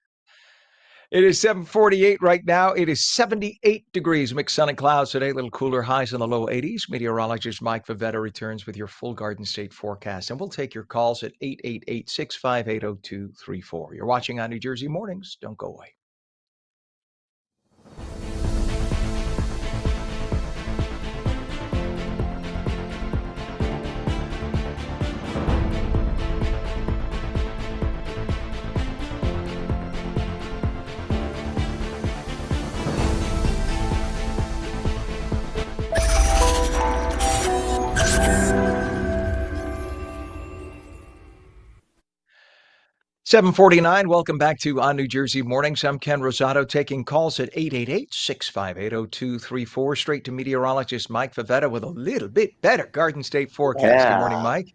It is 7:48 right now. It is 78 degrees, mixed sun and clouds today. A little cooler, highs in the low 80s. Meteorologist Mike Favetta returns with your full Garden State forecast. And we'll take your calls at 888-658-0234. You're watching on New Jersey Mornings. Don't go away. 7:49. Welcome back to ONNJ Mornings. I'm Ken Rosato, taking calls at 888-658-0234. Straight to meteorologist Mike Favetta with a little bit better Garden State forecast. Good morning, Yeah. Mike.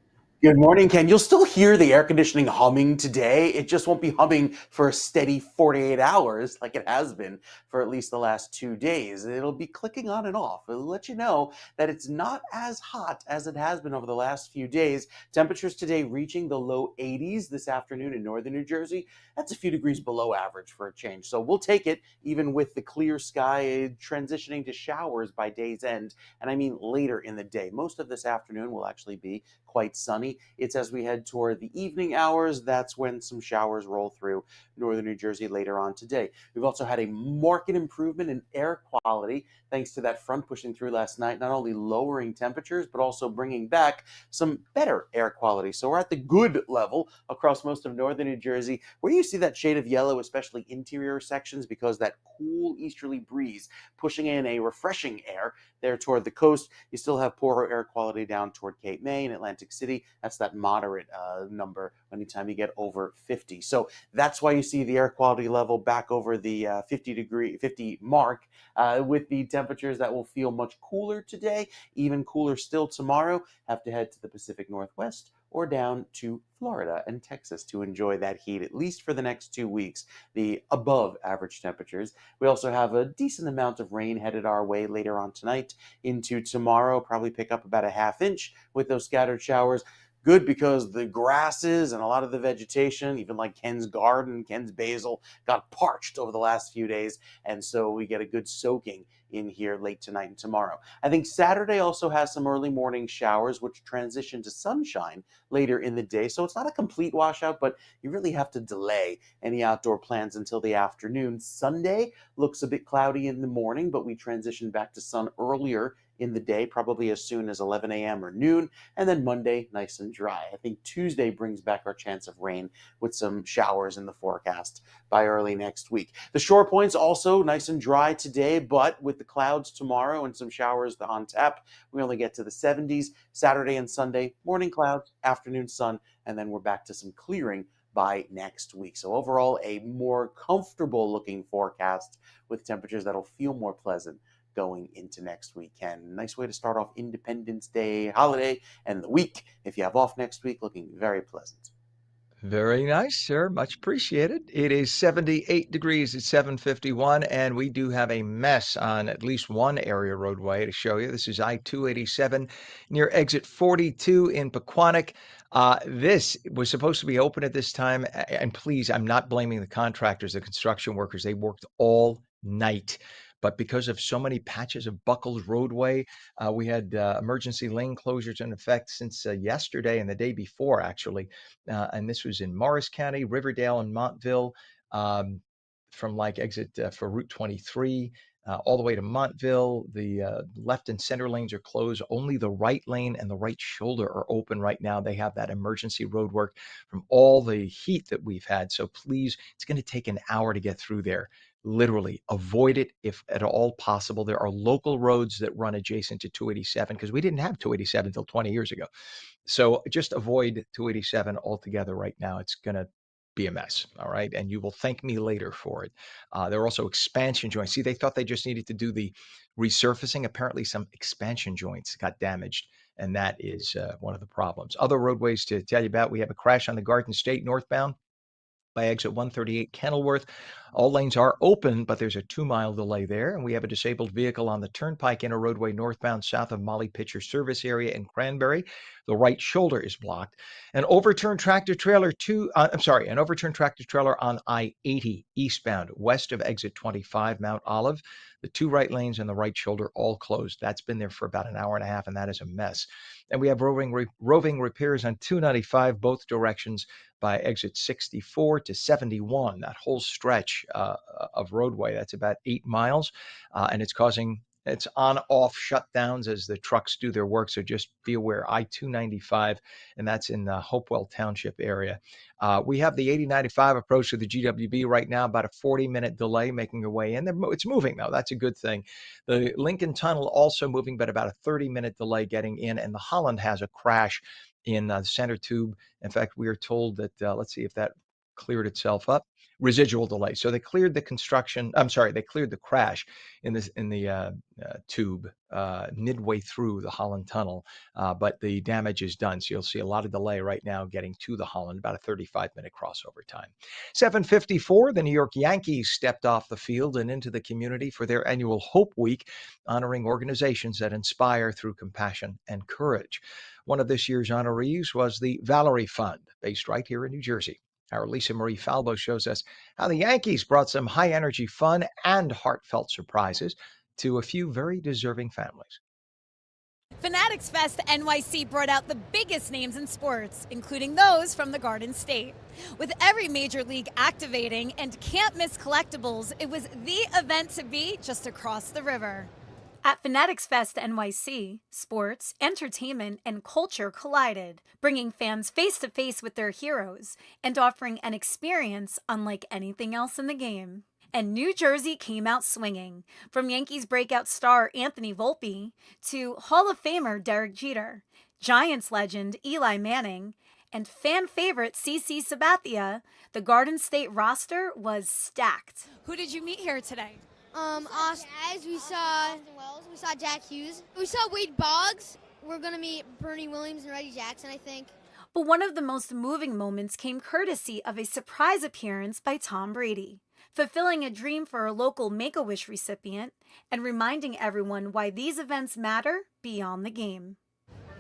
Good morning, Ken. You'll still hear the air conditioning humming today. It just won't be humming for a steady 48 hours like it has been for at least the last 2 days. It'll be clicking on and off. It'll let you know that it's not as hot as it has been over the last few days. Temperatures today reaching the low 80s this afternoon in northern New Jersey. That's a few degrees below average for a change. So we'll take it even with the clear sky transitioning to showers by day's end. And I mean later in the day. Most of this afternoon will actually be quite sunny. It's as we head toward the evening hours, that's when some showers roll through northern New Jersey later on today. We've also had a marked improvement in air quality thanks to that front pushing through last night, not only lowering temperatures, but also bringing back some better air quality. So we're at the good level across most of northern New Jersey, where you see that shade of yellow, especially interior sections, because that cool easterly breeze pushing in a refreshing air there toward the coast. You still have poorer air quality down toward Cape May and Atlantic City. That's that moderate number anytime you get over 50. So that's why you see the air quality level back over the 50 mark, with the temperatures that will feel much cooler today, even cooler still tomorrow. Have to head to the Pacific Northwest or down to Florida and Texas to enjoy that heat, at least for the next 2 weeks, the above average temperatures. We also have a decent amount of rain headed our way later on tonight into tomorrow, probably pick up about a half inch with those scattered showers. Good, because the grasses and a lot of the vegetation, even like Ken's garden, Ken's basil, got parched over the last few days. And so we get a good soaking in here late tonight and tomorrow. I think Saturday also has some early morning showers, which transition to sunshine later in the day. So it's not a complete washout, but you really have to delay any outdoor plans until the afternoon. Sunday looks a bit cloudy in the morning, but we transition back to sun earlier in the day, probably as soon as 11 a.m. or noon, and then Monday, nice and dry. I think Tuesday brings back our chance of rain with some showers in the forecast by early next week. The shore points also nice and dry today, but with the clouds tomorrow and some showers on tap, we only get to the 70s. Saturday and Sunday, morning clouds, afternoon sun, and then we're back to some clearing by next week. So overall, a more comfortable looking forecast with temperatures that'll feel more pleasant going into next weekend. Nice way to start off Independence Day holiday and the week. If you have off next week, looking very pleasant. Very nice, sir. Much appreciated. It is 78 degrees at 7:51, and we do have a mess on at least one area roadway to show you. This is I-287 near exit 42 in Pequannock. This was supposed to be open at this time, and please, I'm not blaming the contractors, the construction workers. They worked all night. But because of so many patches of buckled roadway, we had emergency lane closures in effect since yesterday and the day before, actually. And this was in Morris County, Riverdale, and Montville, from like exit for Route 23 all the way to Montville. The left and center lanes are closed. Only the right lane and the right shoulder are open right now. They have that emergency road work from all the heat that we've had. So please, it's going to take an hour to get through there. Literally avoid it if at all possible. There are local roads that run adjacent to 287 because we didn't have 287 until 20 years ago. So just avoid 287 altogether right now. It's going to be a mess. All right. And you will thank me later for it. There are also expansion joints. See, they thought they just needed to do the resurfacing. Apparently, some expansion joints got damaged. And that is one of the problems. Other roadways to tell you about, we have a crash on the Garden State northbound by exit 138 Kenilworth. All lanes are open, but there's a 2-mile delay there. And we have a disabled vehicle on the Turnpike Interroadway northbound south of Molly Pitcher service area in Cranberry. The right shoulder is blocked. An overturned tractor trailer on I-80 eastbound west of exit 25 Mount Olive. The two right lanes and the right shoulder all closed. That's been there for about an hour and a half, and that is a mess. And we have roving repairs on 295 both directions by exit 64 to 71, that whole stretch of roadway. That's about 8 miles, and it's on-off shutdowns as the trucks do their work. So just be aware, I-295, and that's in the Hopewell Township area. We have the 8095 approach to the GWB right now, about a 40-minute delay making your way in. It's moving, though. That's a good thing. The Lincoln Tunnel also moving, but about a 30-minute delay getting in. And the Holland has a crash in the center tube. In fact, we are told that, let's see if that cleared itself up. Residual delay. So they cleared the construction. I'm sorry, they cleared the crash in the tube midway through the Holland Tunnel, but the damage is done. So you'll see a lot of delay right now getting to the Holland, about a 35-minute crossover time. 7:54, the New York Yankees stepped off the field and into the community for their annual Hope Week, honoring organizations that inspire through compassion and courage. One of this year's honorees was the Valerie Fund, based right here in New Jersey. Our Lisa Marie Falbo shows us how the Yankees brought some high-energy fun and heartfelt surprises to a few very deserving families. Fanatics Fest NYC brought out the biggest names in sports, including those from the Garden State. With every major league activating and can't miss collectibles, it was the event to be just across the river. At Fanatics Fest NYC, sports, entertainment, and culture collided, bringing fans face to face with their heroes and offering an experience unlike anything else in the game. And New Jersey came out swinging, from Yankees breakout star Anthony Volpe to Hall of Famer Derek Jeter, Giants legend Eli Manning, and fan favorite CC Sabathia. The Garden State roster was stacked. Who did you meet here today? Austin, we saw Wells, we saw Jack Hughes, we saw Wade Boggs. We're gonna meet Bernie Williams and Reggie Jackson, I think. But one of the most moving moments came courtesy of a surprise appearance by Tom Brady, fulfilling a dream for a local Make-A-Wish recipient and reminding everyone why these events matter beyond the game.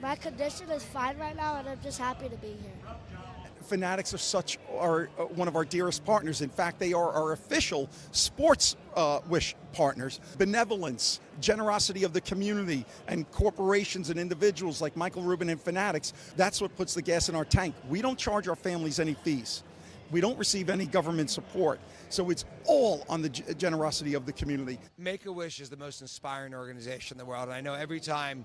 My condition is fine right now, and I'm just happy to be here. Fanatics are one of our dearest partners. In fact, they are our official sports wish partners. Benevolence, generosity of the community, and corporations and individuals like Michael Rubin and Fanatics, that's what puts the gas in our tank. We don't charge our families any fees. We don't receive any government support. So it's all on the generosity of the community. Make-A-Wish is the most inspiring organization in the world. And I know every time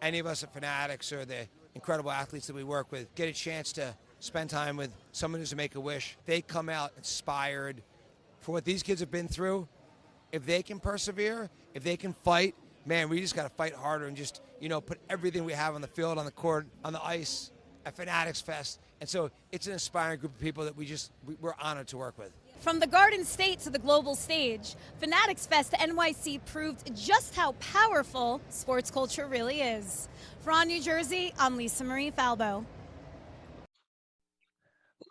any of us at Fanatics or the incredible athletes that we work with get a chance to spend time with someone who's a Make-A-Wish, they come out inspired for what these kids have been through. If they can persevere, if they can fight, man, we just got to fight harder and just, put everything we have on the field, on the court, on the ice at Fanatics Fest. And so it's an inspiring group of people that we're honored to work with. From the Garden State to the global stage, Fanatics Fest NYC proved just how powerful sports culture really is. For ONNJ New Jersey, I'm Lisa Marie Falbo.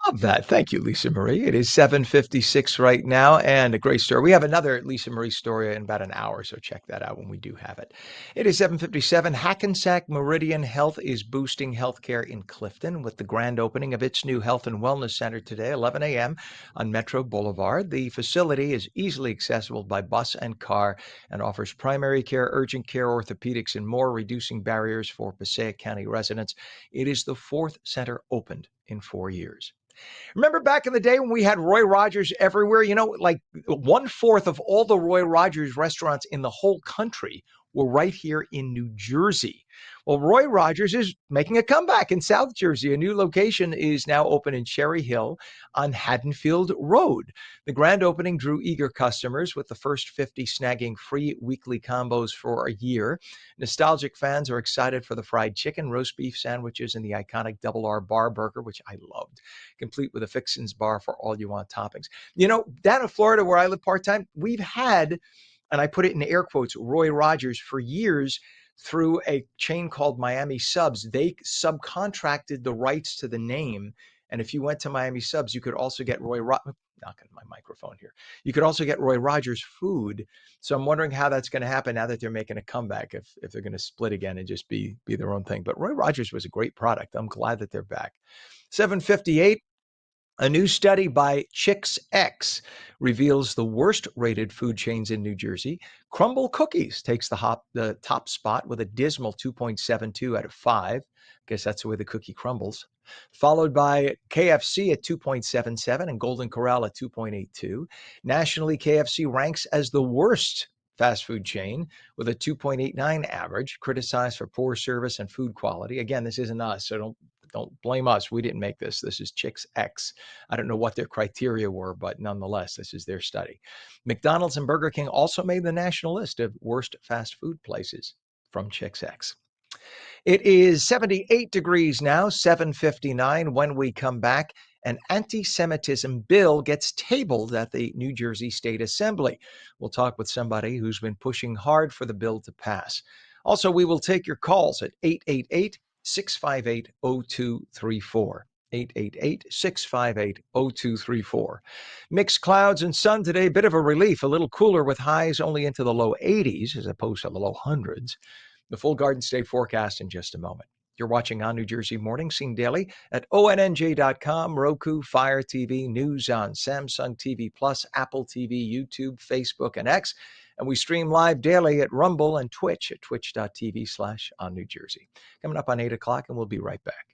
Love that. Thank you, Lisa Marie. It is 7:56 right now, and a great story. We have another Lisa Marie story in about an hour, so check that out when we do have it. It is 7:57. Hackensack Meridian Health is boosting healthcare in Clifton with the grand opening of its new health and wellness center today, 11 a.m. on Metro Boulevard. The facility is easily accessible by bus and car and offers primary care, urgent care, orthopedics, and more, reducing barriers for Passaic County residents. It is the fourth center opened in 4 years. Remember back in the day when we had Roy Rogers everywhere? Like 1/4 of all the Roy Rogers restaurants in the whole country were right here in New Jersey. Well, Roy Rogers is making a comeback in South Jersey. A new location is now open in Cherry Hill on Haddonfield Road. The grand opening drew eager customers, with the first 50 snagging free weekly combos for a year. Nostalgic fans are excited for the fried chicken, roast beef sandwiches, and the iconic Double R bar burger, which I loved, complete with a fixins bar for all you want toppings. Down in Florida where I live part-time, we've had, and I put it in air quotes, Roy Rogers for years through a chain called Miami Subs. They subcontracted the rights to the name. And if you went to Miami Subs, you could also get knocking my microphone here. You could also get Roy Rogers food. So I'm wondering how that's going to happen now that they're making a comeback, if they're going to split again and just be their own thing. But Roy Rogers was a great product. I'm glad that they're back. 7:58. A new study by Chicks X reveals the worst rated food chains in New Jersey. Crumble Cookies takes the top spot with a dismal 2.72 out of 5. Guess that's the way the cookie crumbles. Followed by KFC at 2.77 and Golden Corral at 2.82. Nationally, KFC ranks as the worst fast food chain with a 2.89 average, criticized for poor service and food quality. Again, this isn't us, so don't blame us. We didn't make this. This is Chicks X. I don't know what their criteria were, but nonetheless, this is their study. McDonald's and Burger King also made the national list of worst fast food places from Chicks X. It is 78 degrees now, 7:59. When we come back, an anti-Semitism bill gets tabled at the New Jersey State Assembly. We'll talk with somebody who's been pushing hard for the bill to pass. Also, we will take your calls at 888-658-0234. 888-658-0234. Mixed clouds and sun today, bit of a relief, a little cooler with highs only into the low 80s as opposed to the low hundreds. The full Garden State forecast in just a moment. You're watching On New Jersey Mornings, seen daily at ONNJ.com, Roku, Fire TV, News on Samsung TV Plus, Apple TV, YouTube, Facebook, and X. And we stream live daily at Rumble and Twitch at twitch.tv/On New Jersey. Coming up on 8 o'clock, and we'll be right back.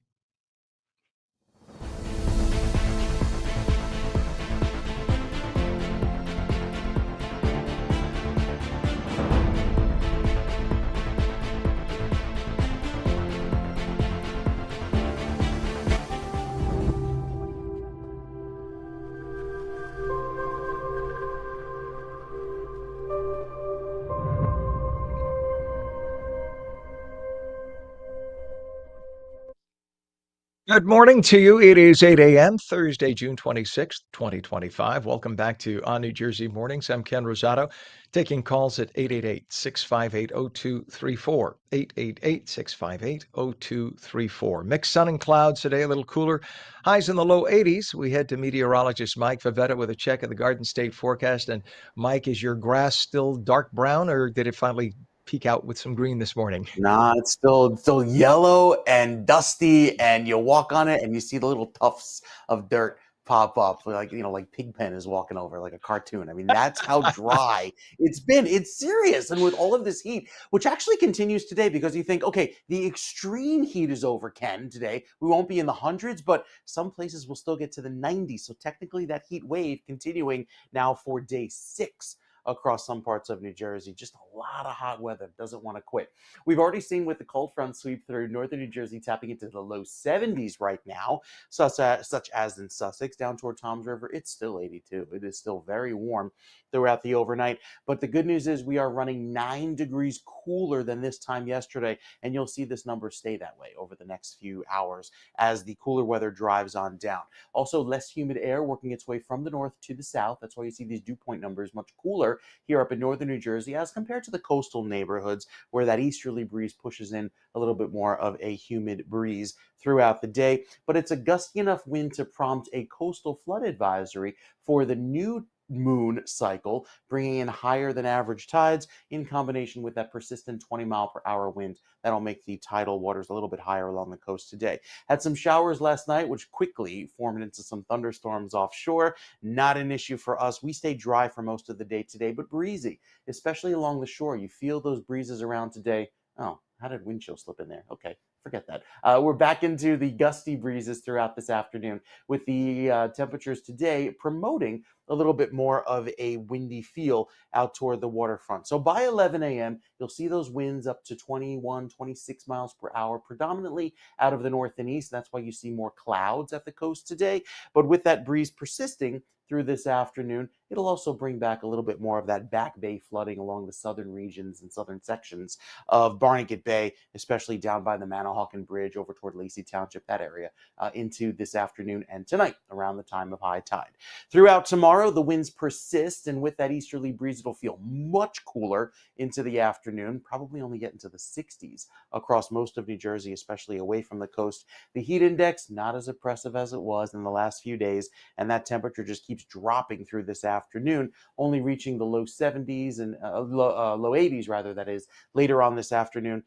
Good morning to you. It is 8 a.m., Thursday, June 26th, 2025. Welcome back to On New Jersey Mornings. I'm Ken Rosato, taking calls at 888-658-0234. 888-658-0234. Mixed sun and clouds today, a little cooler. Highs in the low 80s. We head to meteorologist Mike Favetta with a check of the Garden State forecast. And Mike, is your grass still dark brown, or did it finally peek out with some green this morning? Nah, it's still yellow and dusty, and you walk on it and you see the little tufts of dirt pop up, like like Pigpen is walking over, like a cartoon. I mean, that's how dry it's been. It's serious. And with all of this heat, which actually continues today, because you think, okay, the extreme heat is over, Ken, today. We won't be in the hundreds, but some places will still get to the 90s. So technically that heat wave continuing now for day 6 across some parts of New Jersey. Just a lot of hot weather. Doesn't want to quit. We've already seen with the cold front sweep through northern New Jersey, tapping into the low 70s right now, such as in Sussex, down toward Toms River. It's still 82. It is still very warm throughout the overnight. But the good news is we are running 9 degrees cooler than this time yesterday, and you'll see this number stay that way over the next few hours as the cooler weather drives on down. Also, less humid air working its way from the north to the south. That's why you see these dew point numbers much cooler here up in northern New Jersey as compared to the coastal neighborhoods, where that easterly breeze pushes in a little bit more of a humid breeze throughout the day. But it's a gusty enough wind to prompt a coastal flood advisory for the new moon cycle, bringing in higher than average tides in combination with that persistent 20-mile-per-hour wind. That'll make the tidal waters a little bit higher along the coast today. Had some showers last night, which quickly formed into some thunderstorms offshore. Not an issue for us. We stay dry for most of the day today, but breezy, especially along the shore. You feel those breezes around today. Oh, how did wind chill slip in there? Okay, forget that. We're back into the gusty breezes throughout this afternoon, with the temperatures today promoting a little bit more of a windy feel out toward the waterfront. So by 11 a.m., you'll see those winds up to 21, 26 miles per hour, predominantly out of the north and east. That's why you see more clouds at the coast today. But with that breeze persisting through this afternoon, it'll also bring back a little bit more of that back bay flooding along the southern regions and southern sections of Barnegat Bay, especially down by the Manahawkin Bridge over toward Lacey Township, that area, into this afternoon and tonight around the time of high tide. Throughout tomorrow, the winds persist, and with that easterly breeze, it'll feel much cooler into the afternoon, probably only get into the 60s across most of New Jersey, especially away from the coast. The heat index, not as oppressive as it was in the last few days, and that temperature just keeps dropping through this afternoon, only reaching the low 70s and low 80s, rather, that is, later on this afternoon.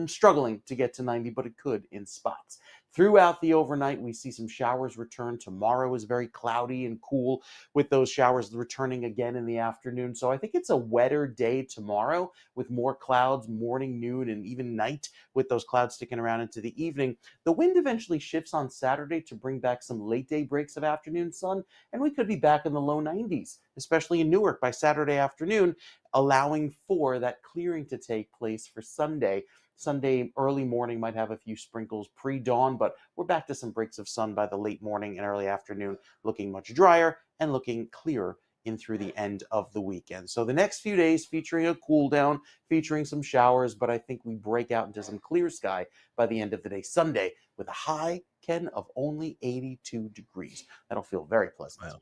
Struggling to get to 90, but it could in spots. Throughout the overnight, we see some showers return. Tomorrow is very cloudy and cool, with those showers returning again in the afternoon. So I think it's a wetter day tomorrow, with more clouds morning, noon, and even night, with those clouds sticking around into the evening. The wind eventually shifts on Saturday to bring back some late day breaks of afternoon sun, and we could be back in the low 90s, especially in Newark by Saturday afternoon, allowing for that clearing to take place for Sunday. Sunday early morning might have a few sprinkles pre-dawn, but we're back to some breaks of sun by the late morning and early afternoon, looking much drier and looking clearer in through the end of the weekend. So the next few days featuring a cool down, featuring some showers, but I think we break out into some clear sky by the end of the day. Sunday with a high, Ken, of only 82 degrees. That'll feel very pleasant. Wow.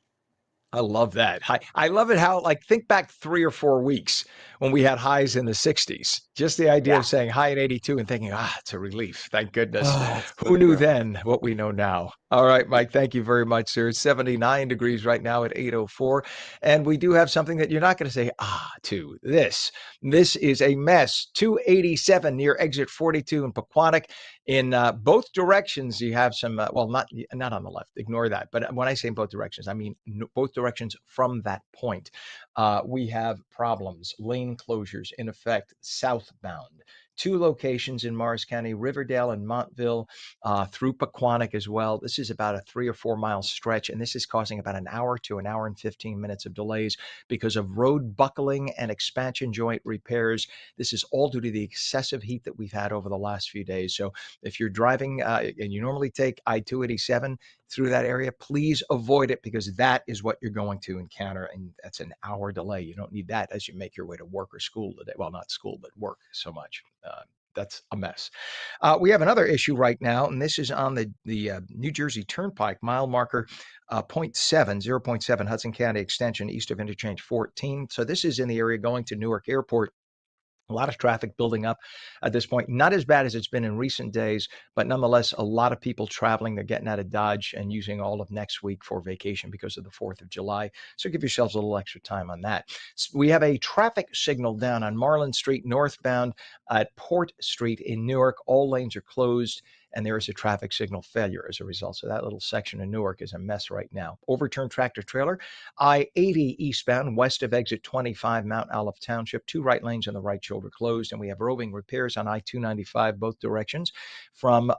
I love that. I love it how, like, think back 3 or 4 weeks when we had highs in the 60s. Just the idea of saying high at 82 and thinking, it's a relief. Thank goodness. Who knew then what we know now? All right, Mike, thank you very much, sir. It's 79 degrees right now at 8:04. And we do have something that you're not going to say, to this. This is a mess. 287 near exit 42 in Pequannock. In both directions, you have some, not on the left, ignore that. But when I say in both directions, I mean both directions from that point. We have problems, lane closures in effect southbound. 2 locations in Morris County, Riverdale and Montville, through Pequannock as well. This is about a 3 or 4 mile stretch, and this is causing about an hour to an hour and 15 minutes of delays because of road buckling and expansion joint repairs. This is all due to the excessive heat that we've had over the last few days. So if you're driving and you normally take I-287 through that area, please avoid it because that is what you're going to encounter. And that's an hour delay. You don't need that as you make your way to work or school today. Well, not school, but work so much. That's a mess. We have another issue right now, and this is on the New Jersey Turnpike mile marker 0.7 Hudson County Extension east of interchange 14. So this is in the area going to Newark Airport. A lot of traffic building up at this point. Not as bad as it's been in recent days, but nonetheless, a lot of people traveling. They're getting out of Dodge and using all of next week for vacation because of the 4th of July. So give yourselves a little extra time on that. We have a traffic signal down on Marlin Street northbound at Port Street in Newark. All lanes are closed, and there is a traffic signal failure as a result. So that little section of Newark is a mess right now. Overturned tractor trailer, I-80 eastbound west of exit 25, Mount Olive Township. 2 right lanes on the right shoulder closed, and we have roving repairs on I-295 both directions from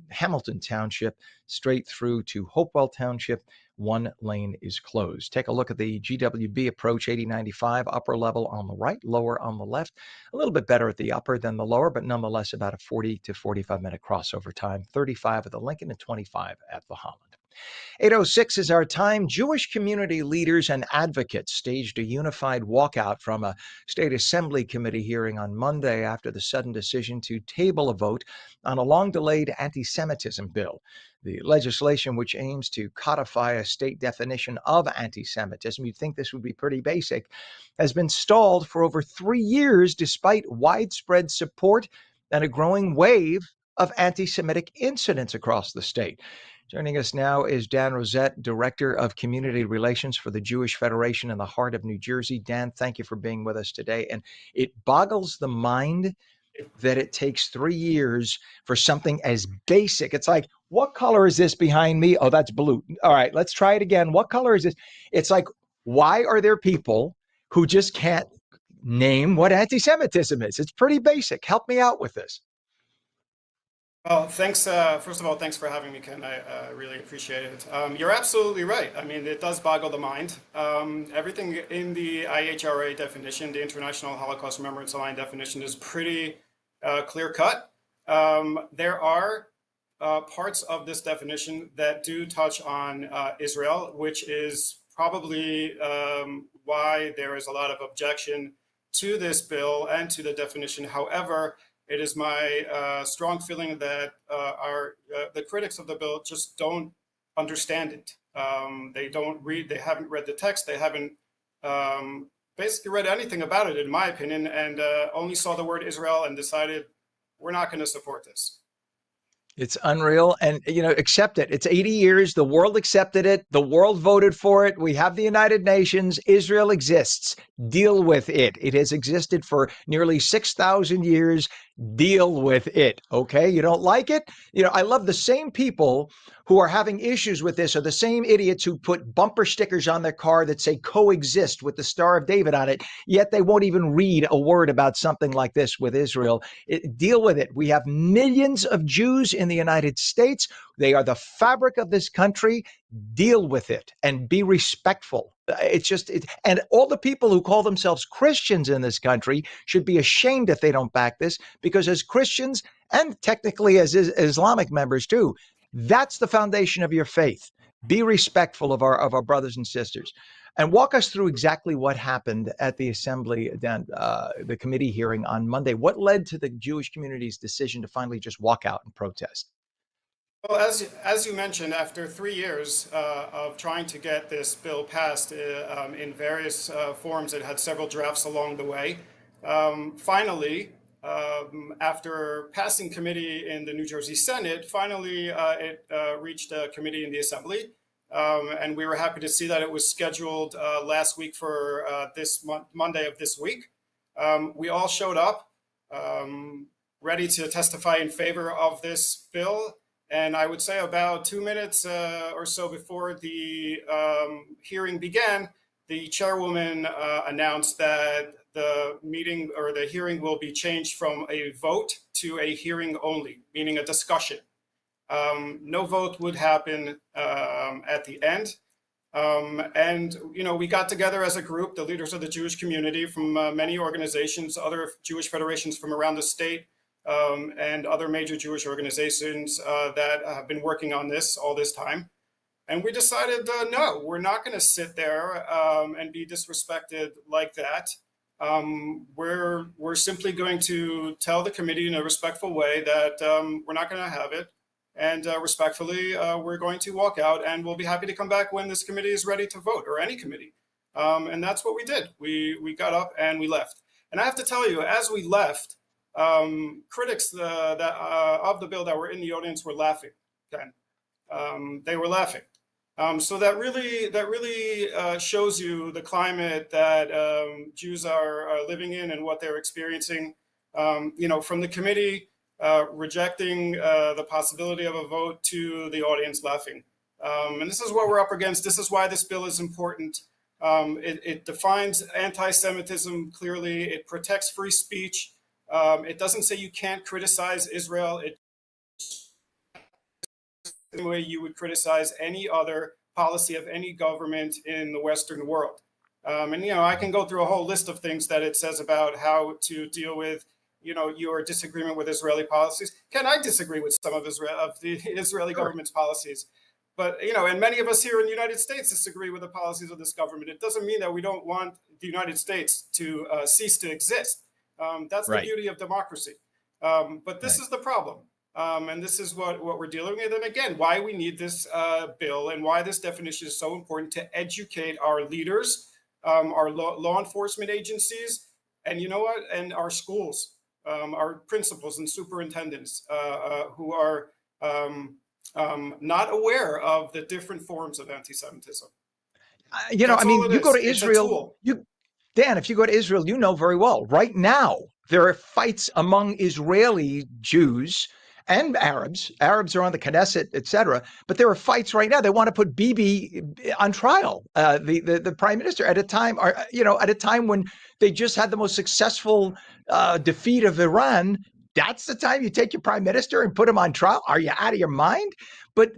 Hamilton Township straight through to Hopewell Township. 1 lane is closed. Take a look at the GWB approach 8095, upper level on the right, lower on the left. A little bit better at the upper than the lower, but nonetheless about a 40 to 45 minute crossover time. 35 at the Lincoln and 25 at the Holland. 8:06 is our time. Jewish community leaders and advocates staged a unified walkout from a state assembly committee hearing on Monday after the sudden decision to table a vote on a long-delayed anti-Semitism bill. The legislation, which aims to codify a state definition of anti-Semitism, you'd think this would be pretty basic, has been stalled for over 3 years despite widespread support and a growing wave of anti-Semitic incidents across the state. Joining us now is Dan Rosette, Director of Community Relations for the Jewish Federation in the heart of New Jersey. Dan, thank you for being with us today. And it boggles the mind that it takes 3 years for something as basic. It's like, what color is this behind me? Oh, that's blue. All right, let's try it again. What color is this? It's like, why are there people who just can't name what anti-Semitism is? It's pretty basic. Help me out with this. Well, thanks. First of all, thanks for having me, Ken. I really appreciate it. You're absolutely right. I mean, it does boggle the mind. Everything in the IHRA definition, the International Holocaust Remembrance Line definition, is pretty clear cut. There are parts of this definition that do touch on Israel, which is probably why there is a lot of objection to this bill and to the definition. However, it is my strong feeling that the critics of the bill just don't understand it. They haven't read the text, they haven't basically read anything about it, in my opinion, and only saw the word Israel and decided we're not going to support this. It's unreal. And, accept it. It's 80 years. The world accepted it. The world voted for it. We have the United Nations. Israel exists. Deal with it. It has existed for nearly 6,000 years. Deal with it. Okay. You don't like it? I love the same people who are having issues with this are the same idiots who put bumper stickers on their car that say coexist with the Star of David on it, yet they won't even read a word about something like this with Israel. Deal with it. We have millions of Jews in the United States. They are the fabric of this country. Deal with it and be respectful. And all the people who call themselves Christians in this country should be ashamed if they don't back this, because as Christians and technically as Islamic members too, that's the foundation of your faith. Be respectful of our brothers and sisters. And walk us through exactly what happened at the assembly, the committee hearing on Monday. What led to the Jewish community's decision to finally just walk out and protest? Well, as you mentioned, after 3 years of trying to get this bill passed in various forms, it had several drafts along the way. Finally, after passing committee in the New Jersey Senate, finally it reached a committee in the Assembly. And we were happy to see that it was scheduled last week for this Monday of this week. We all showed up ready to testify in favor of this bill. And I would say about 2 minutes or so before the hearing began, the chairwoman announced that the meeting or the hearing will be changed from a vote to a hearing only, meaning a discussion. No vote would happen at the end. And, you know, we got together as a group, the leaders of the Jewish community from many organizations, other Jewish federations from around the state, and other major Jewish organizations that have been working on this all this time. And we decided, no, we're not going to sit there and be disrespected like that. We're simply going to tell the committee in a respectful way that we're not going to have it. And respectfully, we're going to walk out, and we'll be happy to come back when this committee is ready to vote, or any committee. And that's what we did. We got up and we left. And I have to tell you, as we left, critics of the bill that were in the audience were laughing. Ken. They were laughing. So that really shows you the climate that Jews are living in and what they're experiencing. You know, from the committee rejecting the possibility of a vote to the audience laughing. And this is what we're up against. This is why this bill is important. It defines anti-Semitism clearly. It protects free speech. It doesn't say you can't criticize Israel. It the way you would criticize any other policy of any government in the Western world. And, you know, I can go through a whole list of things that it says about how to deal with, you know, your disagreement with Israeli policies. Ken, I disagree with some of the Israeli government's policies. But, you know, and many of us here in the United States disagree with the policies of this government. It doesn't mean that we don't want the United States to cease to exist. That's the beauty of democracy. But this is the problem. And this is what we're dealing with. And again, why we need this bill and why this definition is so important to educate our leaders, our law enforcement agencies, and you know what? And our schools, our principals and superintendents who are not aware of the different forms of anti-Semitism. You know, I mean, you go to Israel, Dan, if you go to Israel, you know very well, right now, there are fights among Israeli Jews and Arabs. Arabs are on the Knesset, etc. But there are fights right now. They want to put Bibi on trial, the prime minister, at a time, at a time when they just had the most successful defeat of Iran. That's the time you take your prime minister and put him on trial? Are you out of your mind? But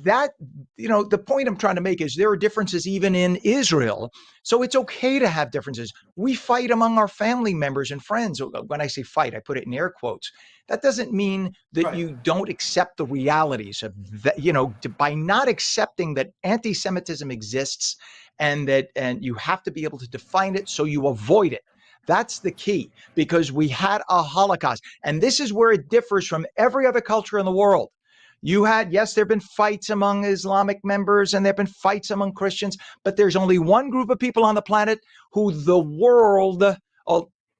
that, you know, the point I'm trying to make is there are differences even in Israel. So it's okay to have differences. We fight among our family members and friends. When I say fight, I put it in air quotes. That doesn't mean that you don't accept the realities of that, you know, by not accepting that anti-Semitism exists and you have to be able to define it so you avoid it. That's the key, because we had a Holocaust. And this is where it differs from every other culture in the world. You had, yes, there have been fights among Islamic members and there have been fights among Christians, but there's only one group of people on the planet who the world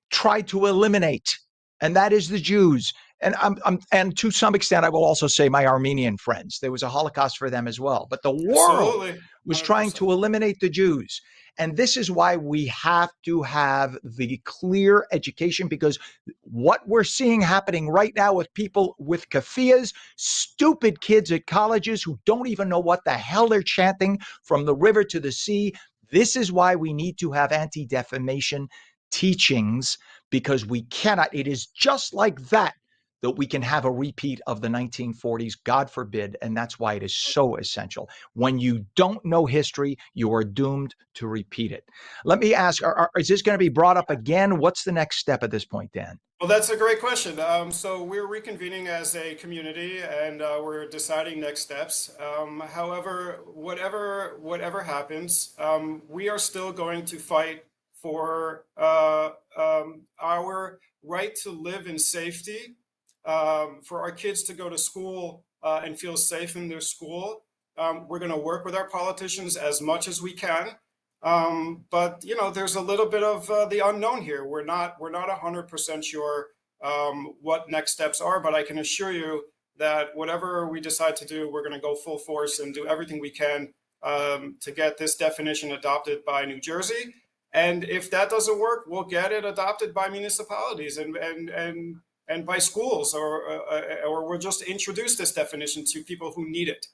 tried to eliminate, and that is the Jews. And to some extent, I will also say my Armenian friends. There was a Holocaust for them as well. But the world was trying to eliminate the Jews. And this is why we have to have the clear education, because what we're seeing happening right now with people with keffiyehs, stupid kids at colleges who don't even know what the hell they're chanting from the river to the sea. This is why we need to have anti-defamation teachings, because we cannot. It is just like that that we can have a repeat of the 1940s, God forbid, and that's why it is so essential. When you don't know history, you are doomed to repeat it. Let me ask, is this going to be brought up again? What's the next step at this point, Dan? Well, that's a great question. So we're reconvening as a community, and we're deciding next steps. However, whatever happens, we are still going to fight for our right to live in safety, for our kids to go to school and feel safe in their school. We're going to work with our politicians as much as we can. But there's a little bit of the unknown here. We're not 100% sure what next steps are, but I can assure you that whatever we decide to do, we're going to go full force and do everything we can to get this definition adopted by New Jersey. And if that doesn't work, we'll get it adopted by municipalities and by schools, or we'll just introduce this definition to people who need it.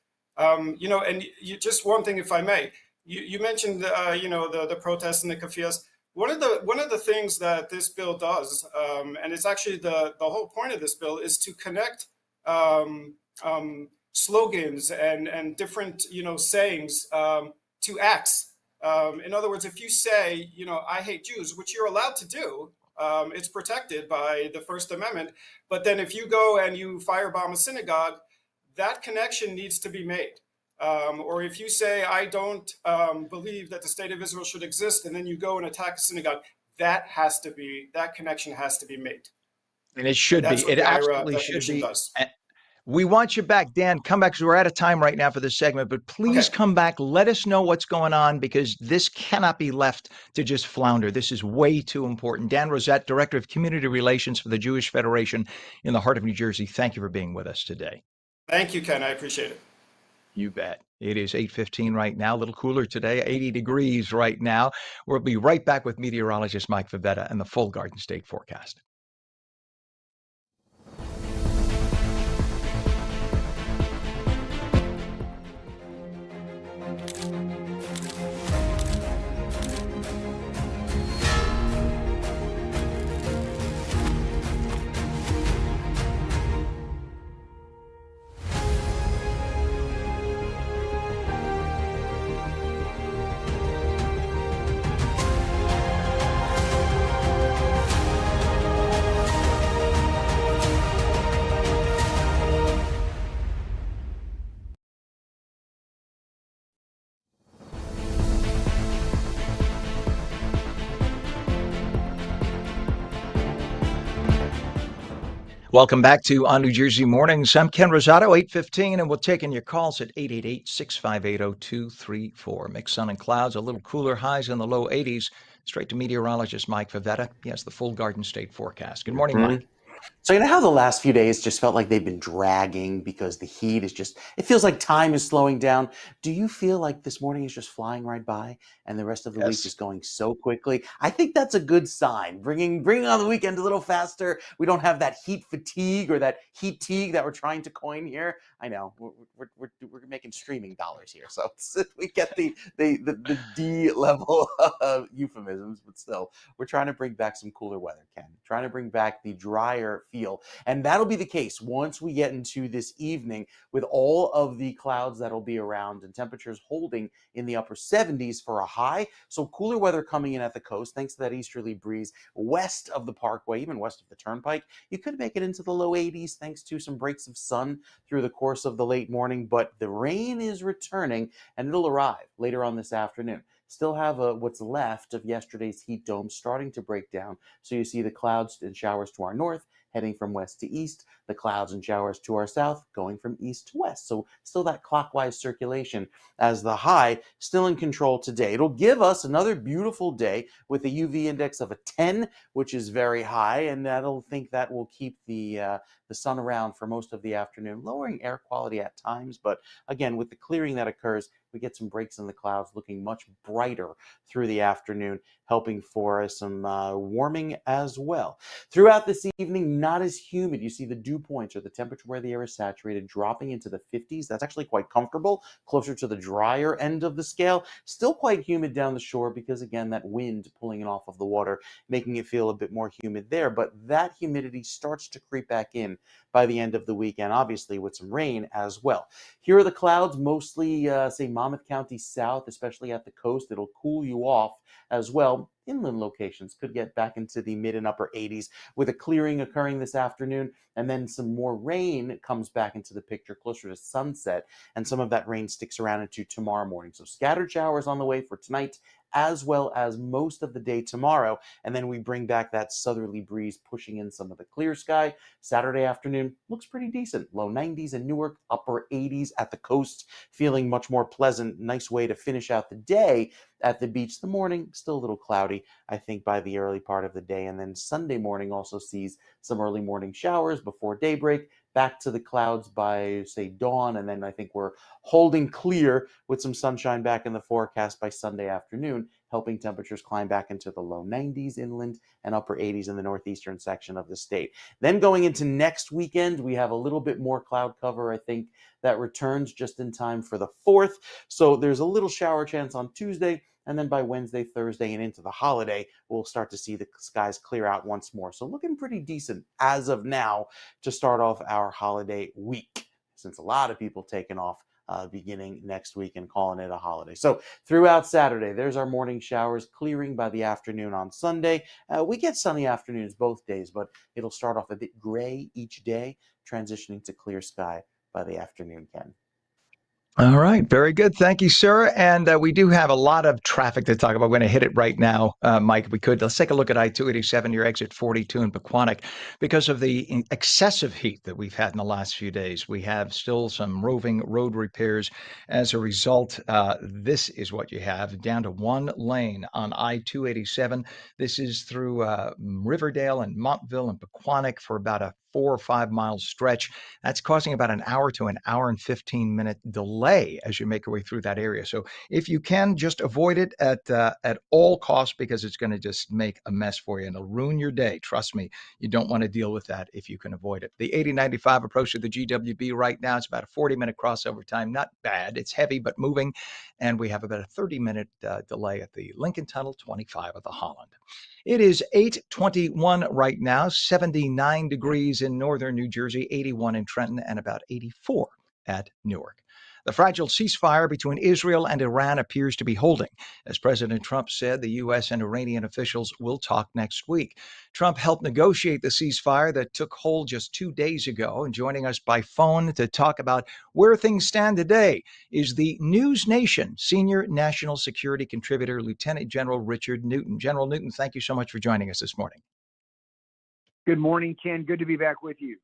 Just one thing, if I may. You mentioned, the protests and the kafiyas. One of the things that this bill does, and it's actually the whole point of this bill, is to connect slogans and different sayings to acts. In other words, if you say I hate Jews, which you're allowed to do, it's protected by the First Amendment. But then if you go and you firebomb a synagogue, that connection needs to be made. Or if you say, I don't believe that the state of Israel should exist, and then you go and attack a synagogue, that connection has to be made. And it should be. It absolutely should be. Does. We want you back, Dan. Come back, because we're out of time right now for this segment, but please come back. Let us know what's going on, because this cannot be left to just flounder. This is way too important. Dan Rosato, Director of Community Relations for the Jewish Federation in the heart of New Jersey. Thank you for being with us today. Thank you, Ken. I appreciate it. You bet. It is 8:15 right now, a little cooler today, 80 degrees right now. We'll be right back with meteorologist Mike Favetta and the full Garden State forecast. Welcome back to ONNJ Jersey Mornings. I'm Ken Rosato, 8:15, and we're taking your calls at 888-658-0234. Mixed sun and clouds, a little cooler, highs in the low 80s. Straight to meteorologist Mike Favetta. He has the full Garden State forecast. Good morning, Mike. So you know how the last few days just felt like they've been dragging because the heat is just, it feels like time is slowing down. Do you feel like this morning is just flying right by and the rest of the week is going so quickly? I think that's a good sign. Bringing on the weekend a little faster. We don't have that heat fatigue or that heat-teague that we're trying to coin here. I know we're making streaming dollars here, so we get the D level of euphemisms, but still, we're trying to bring back some cooler weather, Ken. Trying to bring back the drier feel, and that'll be the case once we get into this evening with all of the clouds that'll be around and temperatures holding in the upper 70s for a high. So cooler weather coming in at the coast, thanks to that easterly breeze west of the Parkway, even west of the Turnpike. You could make it into the low 80s thanks to some breaks of sun through the course of the late morning, but the rain is returning and it'll arrive later on this afternoon. Still have what's left of yesterday's heat dome starting to break down. So you see the clouds and showers to our north, heading from west to east, the clouds and showers to our south, going from east to west. So still that clockwise circulation as the high still in control today. It'll give us another beautiful day with a UV index of a 10, which is very high, and that will keep the sun around for most of the afternoon, lowering air quality at times. But again, with the clearing that occurs, we get some breaks in the clouds, looking much brighter through the afternoon, helping for some warming as well. Throughout this evening, not as humid. You see the dew points, or the temperature where the air is saturated, dropping into the 50s. That's actually quite comfortable, closer to the drier end of the scale. Still quite humid down the shore because, again, that wind pulling it off of the water, making it feel a bit more humid there. But that humidity starts to creep back in in by the end of the weekend, obviously with some rain as well. Here are the clouds, mostly, say, Monmouth County south, especially at the coast. It'll cool you off as well. Inland locations could get back into the mid and upper 80s with a clearing occurring this afternoon, and then some more rain comes back into the picture closer to sunset, and some of that rain sticks around into tomorrow morning. So scattered showers on the way for tonight, as well as most of the day tomorrow, and then we bring back that southerly breeze pushing in some of the clear sky. Saturday afternoon looks pretty decent. Low 90s in Newark, upper 80s at the coast, feeling much more pleasant. Nice way to finish out the day at the beach. The morning, still a little cloudy, I think, by the early part of the day. And then Sunday morning also sees some early morning showers before daybreak. Back to the clouds by, say, dawn. And then I think we're holding clear with some sunshine back in the forecast by Sunday afternoon, helping temperatures climb back into the low 90s inland and upper 80s in the northeastern section of the state. Then going into next weekend, we have a little bit more cloud cover, I think, that returns just in time for the 4th. So there's a little shower chance on Tuesday, and then by Wednesday, Thursday, and into the holiday, we'll start to see the skies clear out once more. So looking pretty decent as of now to start off our holiday week, since a lot of people taking off beginning next week and calling it a holiday. So throughout Saturday, there's our morning showers clearing by the afternoon on Sunday. We get sunny afternoons both days, but it'll start off a bit gray each day, transitioning to clear sky by the afternoon, Ken. All right. Very good. Thank you, sir. And we do have a lot of traffic to talk about. We're going to hit it right now, Mike, if we could. Let's take a look at I-287, your exit 42 in Pequannock. Because of the excessive heat that we've had in the last few days, we have still some roving road repairs. As a result, this is what you have, down to one lane on I-287. This is through Riverdale and Montville and Pequannock for about a 4 or 5 mile stretch. That's causing about an hour to an hour and 15-minute delay as you make your way through that area. So if you can, just avoid it at all costs, because it's going to just make a mess for you and it'll ruin your day. Trust me, you don't want to deal with that if you can avoid it. The 8095 approach to the GWB right now, it's about a 40-minute crossover time. Not bad. It's heavy but moving. And we have about a 30-minute delay at the Lincoln Tunnel, 25 of the Holland. It is 8:21 right now, 79 degrees in northern New Jersey, 81 in Trenton, and about 84 at Newark. The fragile ceasefire between Israel and Iran appears to be holding. As President Trump said, the U.S. and Iranian officials will talk next week. Trump helped negotiate the ceasefire that took hold just 2 days ago. And joining us by phone to talk about where things stand today is the News Nation senior national security contributor, Lieutenant General Richard Newton. General Newton, thank you so much for joining us this morning. Good morning, Ken. Good to be back with you.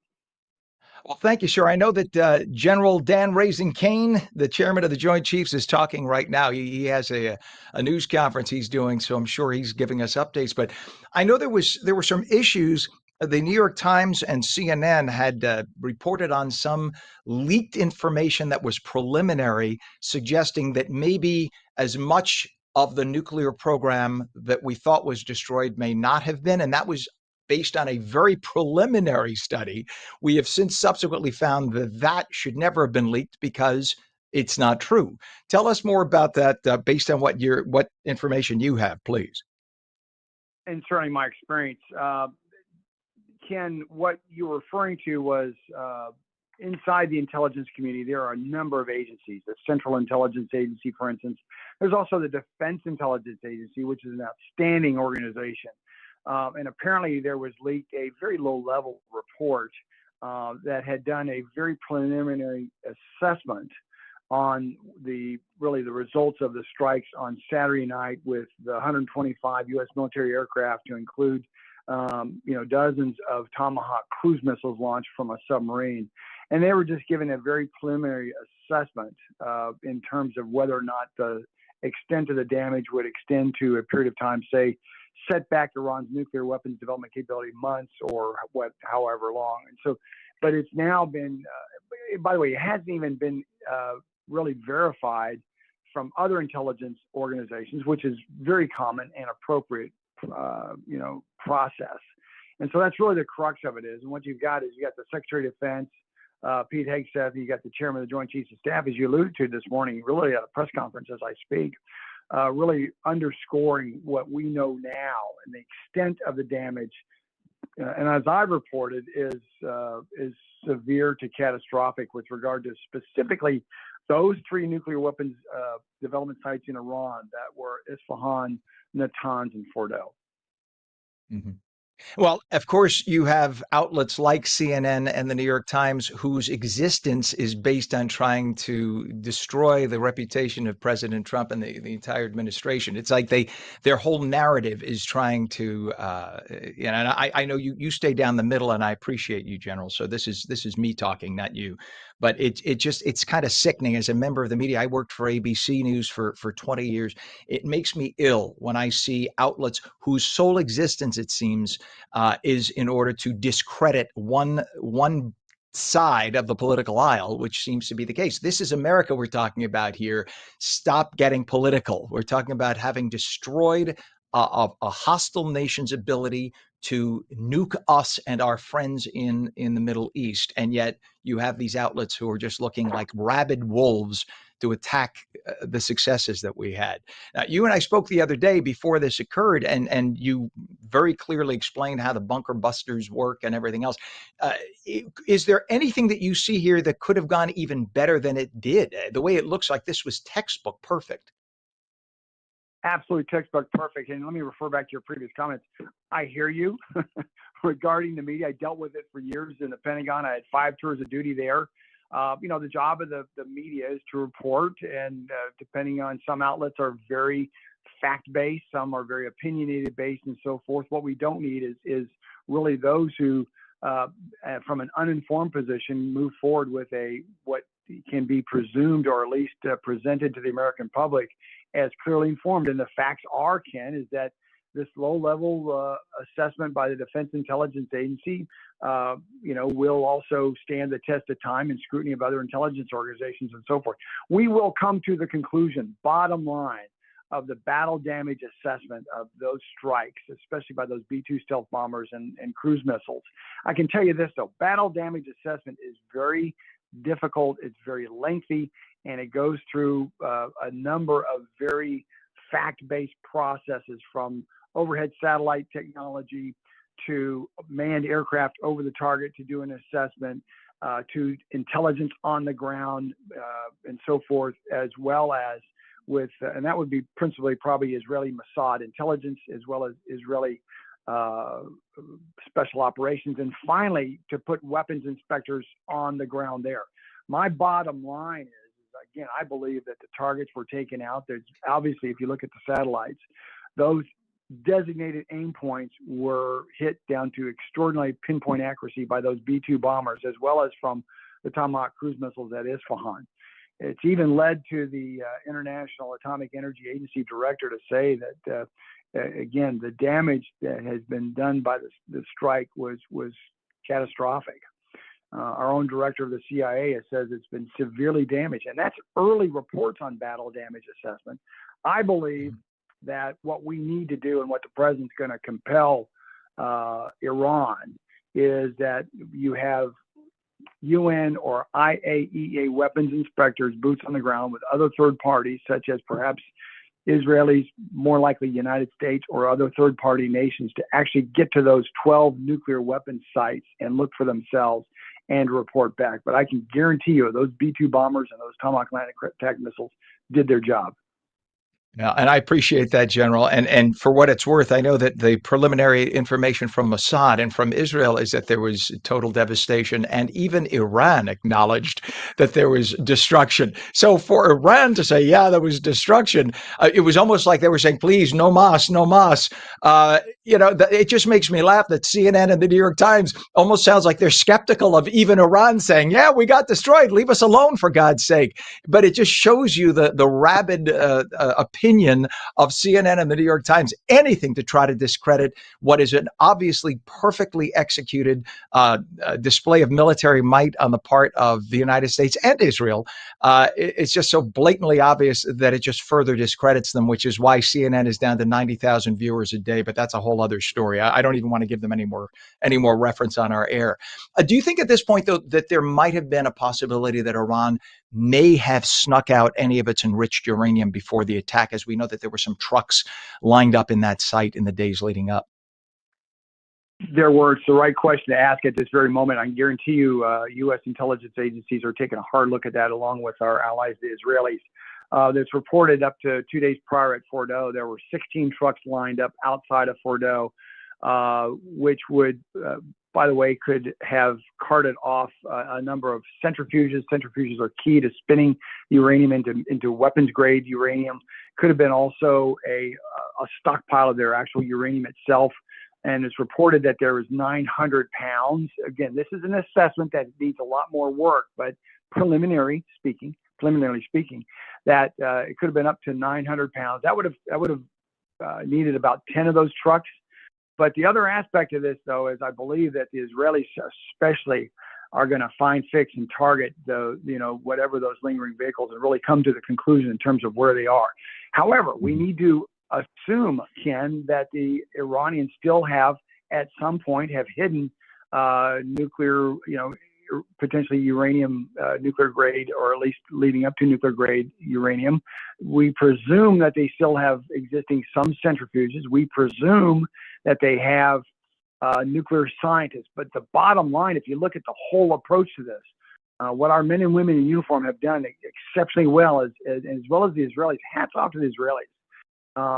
Well, thank you, sir. I know that General Dan Raising Kane, the chairman of the Joint Chiefs, is talking right now. He has a news conference he's doing, so I'm sure he's giving us updates. But I know there were some issues. The New York Times and CNN had reported on some leaked information that was preliminary, suggesting that maybe as much of the nuclear program that we thought was destroyed may not have been, and that was based on a very preliminary study. We have since subsequently found that that should never have been leaked because it's not true. Tell us more about that based on what information you have, please. And certainly my experience. Ken, what you're referring to was inside the intelligence community, there are a number of agencies, the Central Intelligence Agency, for instance. There's also the Defense Intelligence Agency, which is an outstanding organization. And apparently there was leaked a very low-level report that had done a very preliminary assessment on the results of the strikes on Saturday night with the 125 U.S. military aircraft, to include dozens of Tomahawk cruise missiles launched from a submarine. And they were just given a very preliminary assessment in terms of whether or not the extent of the damage would extend to a period of time, say, set back Iran's nuclear weapons development capability months or however long. And so, but it's now been, by the way, it hasn't even been really verified from other intelligence organizations, which is very common and appropriate, process. And so that's really the crux of it is. And what you've got is you got the Secretary of Defense, Pete Hegseth, you got the Chairman of the Joint Chiefs of Staff, as you alluded to this morning, really at a press conference as I speak, really underscoring what we know now and the extent of the damage and as I reported, is severe to catastrophic with regard to specifically those 3 nuclear weapons development sites in Iran that were Isfahan, Natanz, and Fordow. Mm-hmm. Well, of course, you have outlets like CNN and the New York Times whose existence is based on trying to destroy the reputation of President Trump and the entire administration. It's like their whole narrative is trying to, and I know you stay down the middle, and I appreciate you, General. So this is me talking, not you. But it's kind of sickening. As a member of the media, I worked for ABC News for 20 years. It makes me ill when I see outlets whose sole existence, it seems, is in order to discredit one side of the political aisle, which seems to be the case. This is America we're talking about here. Stop getting political. We're talking about having destroyed a hostile nation's ability to nuke us and our friends in the Middle East. And yet you have these outlets who are just looking like rabid wolves to attack the successes that we had. Now, you and I spoke the other day before this occurred, and you very clearly explained how the bunker busters work and everything else. Is there anything that you see here that could have gone even better than it did? The way it looks like this was textbook perfect. Absolutely textbook perfect. And let me refer back to your previous comments. I hear you regarding the media. I dealt with it for years in the Pentagon. I had 5 tours of duty there. The job of the media is to report, and depending on some outlets are very fact-based, some are very opinionated-based, and so forth. What we don't need is really those who, from an uninformed position, move forward with what can be presumed or at least presented to the American public as clearly informed. And the facts are, Ken, is that this low-level assessment by the Defense Intelligence Agency, will also stand the test of time and scrutiny of other intelligence organizations and so forth. We will come to the conclusion, bottom line, of the battle damage assessment of those strikes, especially by those B-2 stealth bombers and cruise missiles. I can tell you this, though, battle damage assessment is very difficult, it's very lengthy, and it goes through a number of very fact-based processes, from overhead satellite technology to manned aircraft over the target to do an assessment, to intelligence on the ground, and so forth, as well as with, and that would be principally probably Israeli Mossad intelligence, as well as Israeli special operations, and finally to put weapons inspectors on the ground there. My bottom line is, again, I believe that the targets were taken out. There's obviously, if you look at the satellites, those designated aim points were hit down to extraordinary pinpoint accuracy by those B-2 bombers, as well as from the Tomahawk cruise missiles at Isfahan. It's even led to the International Atomic Energy Agency director to say that, again, the damage that has been done by the strike was catastrophic. Our own director of the CIA says it's been severely damaged, and that's early reports on battle damage assessment. I believe that what we need to do, and what the president's going to compel Iran, is that you have UN or IAEA weapons inspectors, boots on the ground with other third parties, such as perhaps Israelis, more likely United States, or other third-party nations, to actually get to those 12 nuclear weapons sites and look for themselves and report back. But I can guarantee you those B-2 bombers and those Tomahawk land attack missiles did their job. Yeah, and I appreciate that, General. And for what it's worth, I know that the preliminary information from Mossad and from Israel is that there was total devastation, and even Iran acknowledged that there was destruction. So for Iran to say, yeah, there was destruction, it was almost like they were saying, please, no mas, no mas. It just makes me laugh that CNN and the New York Times almost sounds like they're skeptical of even Iran saying, yeah, we got destroyed, leave us alone, for God's sake. But it just shows you the rabid opinion of CNN and the New York Times, anything to try to discredit what is an obviously perfectly executed display of military might on the part of the United States and Israel. It's just so blatantly obvious that it just further discredits them, which is why CNN is down to 90,000 viewers a day. But that's a whole other story. I don't even want to give them any more reference on our air. Do you think at this point, though, that there might have been a possibility that Iran may have snuck out any of its enriched uranium before the attack, as we know that there were some trucks lined up in that site in the days leading up? It's the right question to ask at this very moment. I can guarantee you, U.S. intelligence agencies are taking a hard look at that, along with our allies, the Israelis. That's reported up to 2 days prior at Fordo, there were 16 trucks lined up outside of Fordo, which would, by the way, could have carted off a number of centrifuges. Centrifuges are key to spinning uranium into weapons-grade uranium. Could have been also a stockpile of their actual uranium itself. And it's reported that there was 900 pounds. Again, this is an assessment that needs a lot more work, but preliminarily speaking, that it could have been up to 900 pounds. That would have needed about 10 of those trucks. But the other aspect of this, though, is I believe that the Israelis especially are going to find, fix, and target whatever those lingering vehicles and really come to the conclusion in terms of where they are. However, we need to assume, Ken, that the Iranians still have, at some point, have hidden nuclear, potentially uranium, nuclear grade, or at least leading up to nuclear grade uranium. We presume that they still have existing some centrifuges. We presume that they have nuclear scientists. But the bottom line, if you look at the whole approach to this, what our men and women in uniform have done exceptionally well, as well as the Israelis, hats off to the Israelis,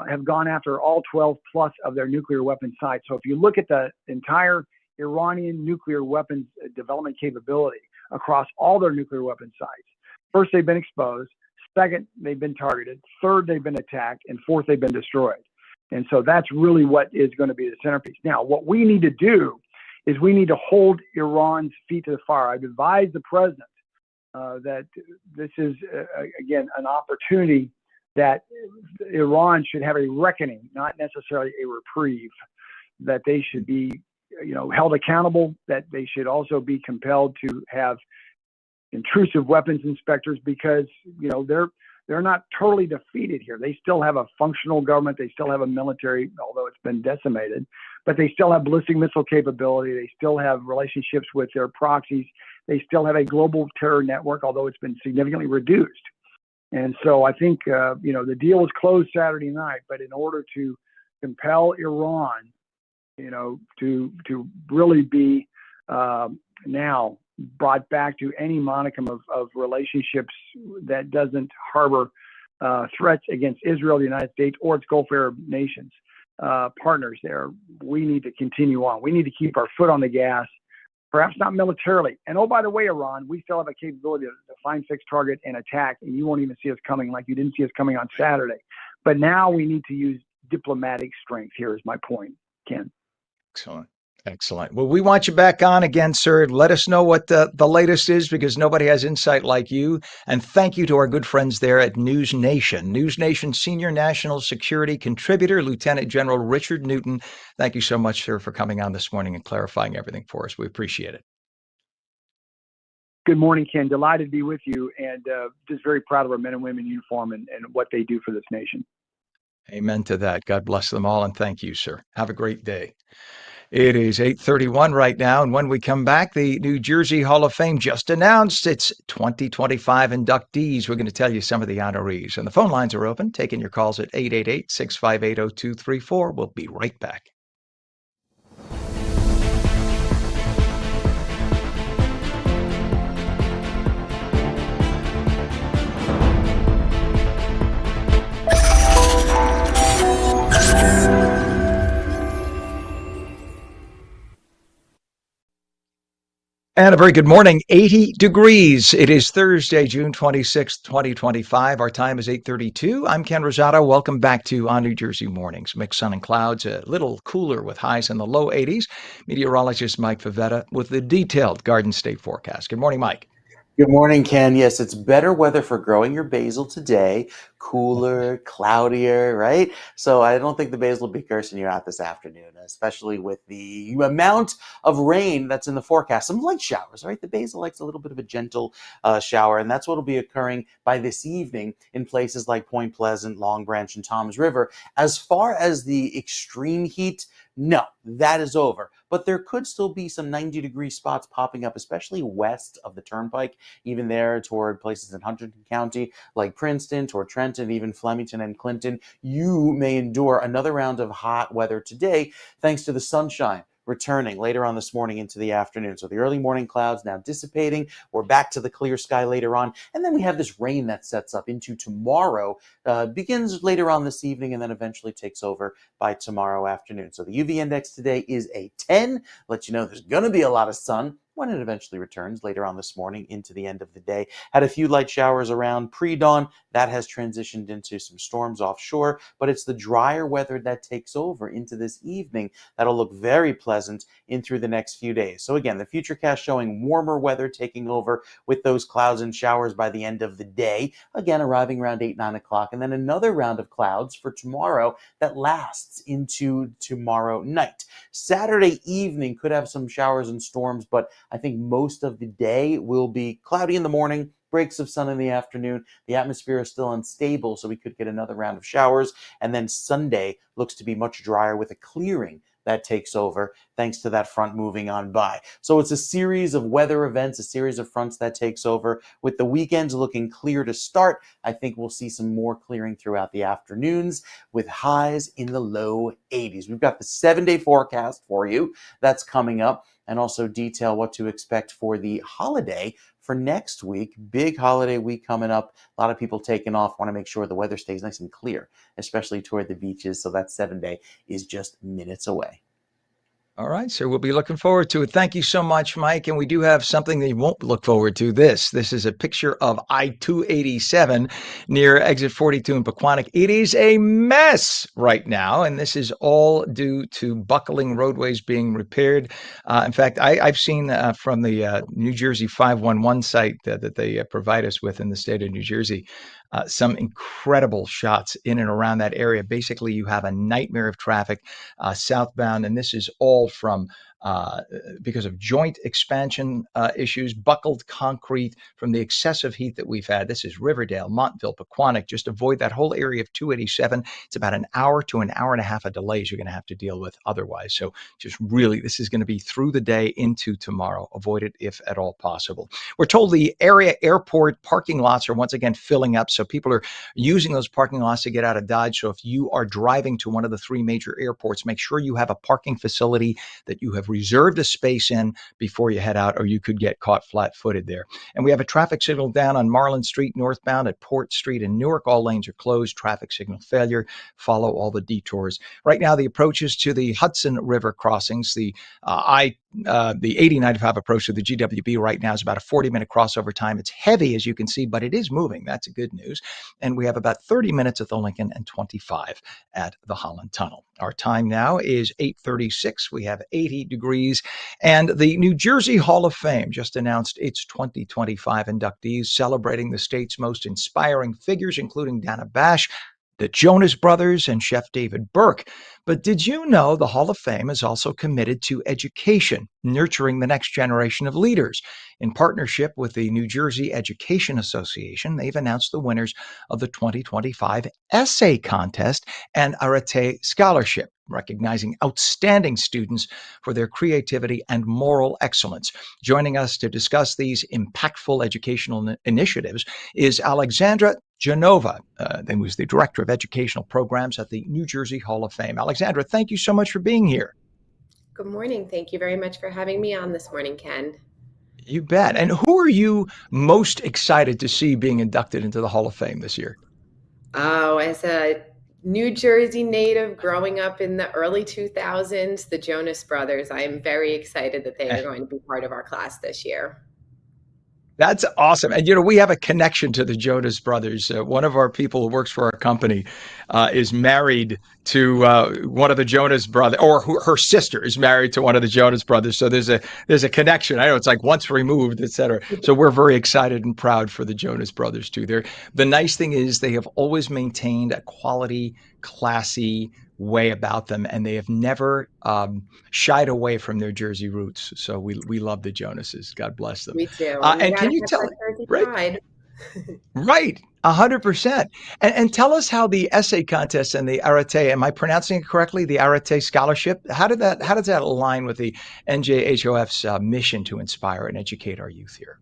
have gone after all 12 plus of their nuclear weapon sites. So if you look at the entire Iranian nuclear weapons development capability across all their nuclear weapon sites, first, they've been exposed. Second, they've been targeted. Third, they've been attacked. And fourth, they've been destroyed. And so that's really what is going to be the centerpiece. Now, what we need to do is we need to hold Iran's feet to the fire. I've advised the president that this is, again, an opportunity that Iran should have a reckoning, not necessarily a reprieve, that they should be held accountable, that they should also be compelled to have intrusive weapons inspectors, because they're not totally defeated here. They still have a functional government. They still have a military, although it's been decimated, but they still have ballistic missile capability. They still have relationships with their proxies. They still have a global terror network, although it's been significantly reduced. And so I think, the deal was closed Saturday night, but in order to compel Iran, to really be now brought back to any modicum of relationships that doesn't harbor threats against Israel, the United States, or its Gulf Arab nations, partners there, we need to continue on. We need to keep our foot on the gas, perhaps not militarily. And oh, by the way, Iran, we still have a capability to find, fix, target, and attack, and you won't even see us coming like you didn't see us coming on Saturday. But now we need to use diplomatic strength. Here is my point, Ken. Excellent. Well, we want you back on again, sir. Let us know what the latest is, because nobody has insight like you. And thank you to our good friends there at News Nation. News Nation Senior National Security Contributor, Lieutenant General Richard Newton. Thank you so much, sir, for coming on this morning and clarifying everything for us. We appreciate it. Good morning, Ken. Delighted to be with you, and just very proud of our men and women in uniform and what they do for this nation. Amen to that. God bless them all, and thank you, sir. Have a great day. It is 8:31 right now, and when we come back, the New Jersey Hall of Fame just announced its 2025 inductees. We're going to tell you some of the honorees, and the phone lines are open, taking your calls at 888-658-0234. We'll be right back. And a very good morning. 80 degrees. It is Thursday, June 26th, 2025. Our time is 8:32. I'm Ken Rosato. Welcome back to On New Jersey Mornings. Mixed sun and clouds, a little cooler with highs in the low 80s. Meteorologist Mike Favetta with the detailed Garden State forecast. Good morning, Mike. Good morning, Ken. Yes, it's better weather for growing your basil today. Cooler, cloudier, right? So I don't think the basil will be cursing you out this afternoon, especially with the amount of rain that's in the forecast. Some light showers, right? The basil likes a little bit of a gentle shower, and that's what will be occurring by this evening in places like Point Pleasant, Long Branch, and Toms River. As far as the extreme heat, no, that is over. But there could still be some 90-degree spots popping up, especially west of the Turnpike, even there toward places in Huntington County, like Princeton, toward Trenton, even Flemington and Clinton. You may endure another round of hot weather today, thanks to the sunshine. returning later on this morning into the afternoon. So the early morning clouds now dissipating. We're back to the clear sky later on. And then we have this rain that sets up into tomorrow, begins later on this evening, and then eventually takes over by tomorrow afternoon. So the UV index today is a 10. Let you know there's going to be a lot of sun when it eventually returns later on this morning into the end of the day. Had a few light showers around pre-dawn. That has transitioned into some storms offshore, but it's the drier weather that takes over into this evening that'll look very pleasant in through the next few days. So again, the futurecast showing warmer weather taking over with those clouds and showers by the end of the day, again arriving around 8, 9 o'clock, and then another round of clouds for tomorrow that lasts into tomorrow night. Saturday evening could have some showers and storms, but I think most of the day will be cloudy in the morning, breaks of sun in the afternoon. The atmosphere is still unstable, so we could get another round of showers. And then Sunday looks to be much drier with a clearing that takes over thanks to that front moving on by. So it's a series of weather events, a series of fronts that takes over. With the weekends looking clear to start, I think we'll see some more clearing throughout the afternoons with highs in the low 80s. We've got the 7-day forecast for you that's coming up, and also detail what to expect for the holiday for next week. Big holiday week coming up. A lot of people taking off, want to make sure the weather stays nice and clear, especially toward the beaches. So that 7-day is just minutes away. All right, so we'll be looking forward to it. Thank you so much, Mike. And we do have something that you won't look forward to. This is a picture of I-287 near exit 42 in Pequannock. It is a mess right now, and this is all due to buckling roadways being repaired. In fact, I've seen from the New Jersey 511 site that they provide us with in the state of New Jersey, some incredible shots in and around that area. Basically, you have a nightmare of traffic southbound, and this is all from because of joint expansion issues, buckled concrete from the excessive heat that we've had. This is Riverdale, Montville, Pequannock. Just avoid that whole area of 287. It's about an hour to an hour and a half of delays you're going to have to deal with otherwise. So just really, this is going to be through the day into tomorrow. Avoid it if at all possible. We're told the area airport parking lots are once again filling up. So people are using those parking lots to get out of Dodge. So if you are driving to one of the 3 major airports, make sure you have a parking facility that you have reserved a space in before you head out, or you could get caught flat-footed there. And we have a traffic signal down on Marlin Street northbound at Port Street in Newark. All lanes are closed. Traffic signal failure. Follow all the detours. Right now, the approaches to the Hudson River crossings, the 8095 approach to the GWB right now is about a 40-minute crossover time. It's heavy, as you can see, but it is moving. That's good news. And we have about 30 minutes at the Lincoln and 25 at the Holland Tunnel. Our time now is 8:36. We have 80 degrees. And the New Jersey Hall of Fame just announced its 2025 inductees, celebrating the state's most inspiring figures, including Dana Bash, the Jonas Brothers, and Chef David Burke. But did you know the Hall of Fame is also committed to education, nurturing the next generation of leaders? In partnership with the New Jersey Education Association, they've announced the winners of the 2025 Essay Contest and Arete Scholarship, recognizing outstanding students for their creativity and moral excellence. Joining us to discuss these impactful educational initiatives is Alexandra Genova, who is the Director of Educational Programs at the New Jersey Hall of Fame. Alexandra, thank you so much for being here. Good morning. Thank you very much for having me on this morning, Ken. You bet. And who are you most excited to see being inducted into the Hall of Fame this year? Oh, as a New Jersey native growing up in the early 2000s, the Jonas Brothers, I am very excited that they are going to be part of our class this year. That's awesome. And, we have a connection to the Jonas Brothers. One of our people who works for our company is married to one of the Jonas Brothers, or her sister is married to one of the Jonas Brothers. So there's a connection. I know it's like once removed, et cetera. So we're very excited and proud for the Jonas Brothers, too. The nice thing is they have always maintained a quality, classy way about them, and they have never shied away from their Jersey roots. So we love the Jonases. God bless them. We do. And can you tell right, 100%. And tell us how the essay contest and the Arete, am I pronouncing it correctly? The Arete Scholarship, how does that align with the NJHOF's mission to inspire and educate our youth here?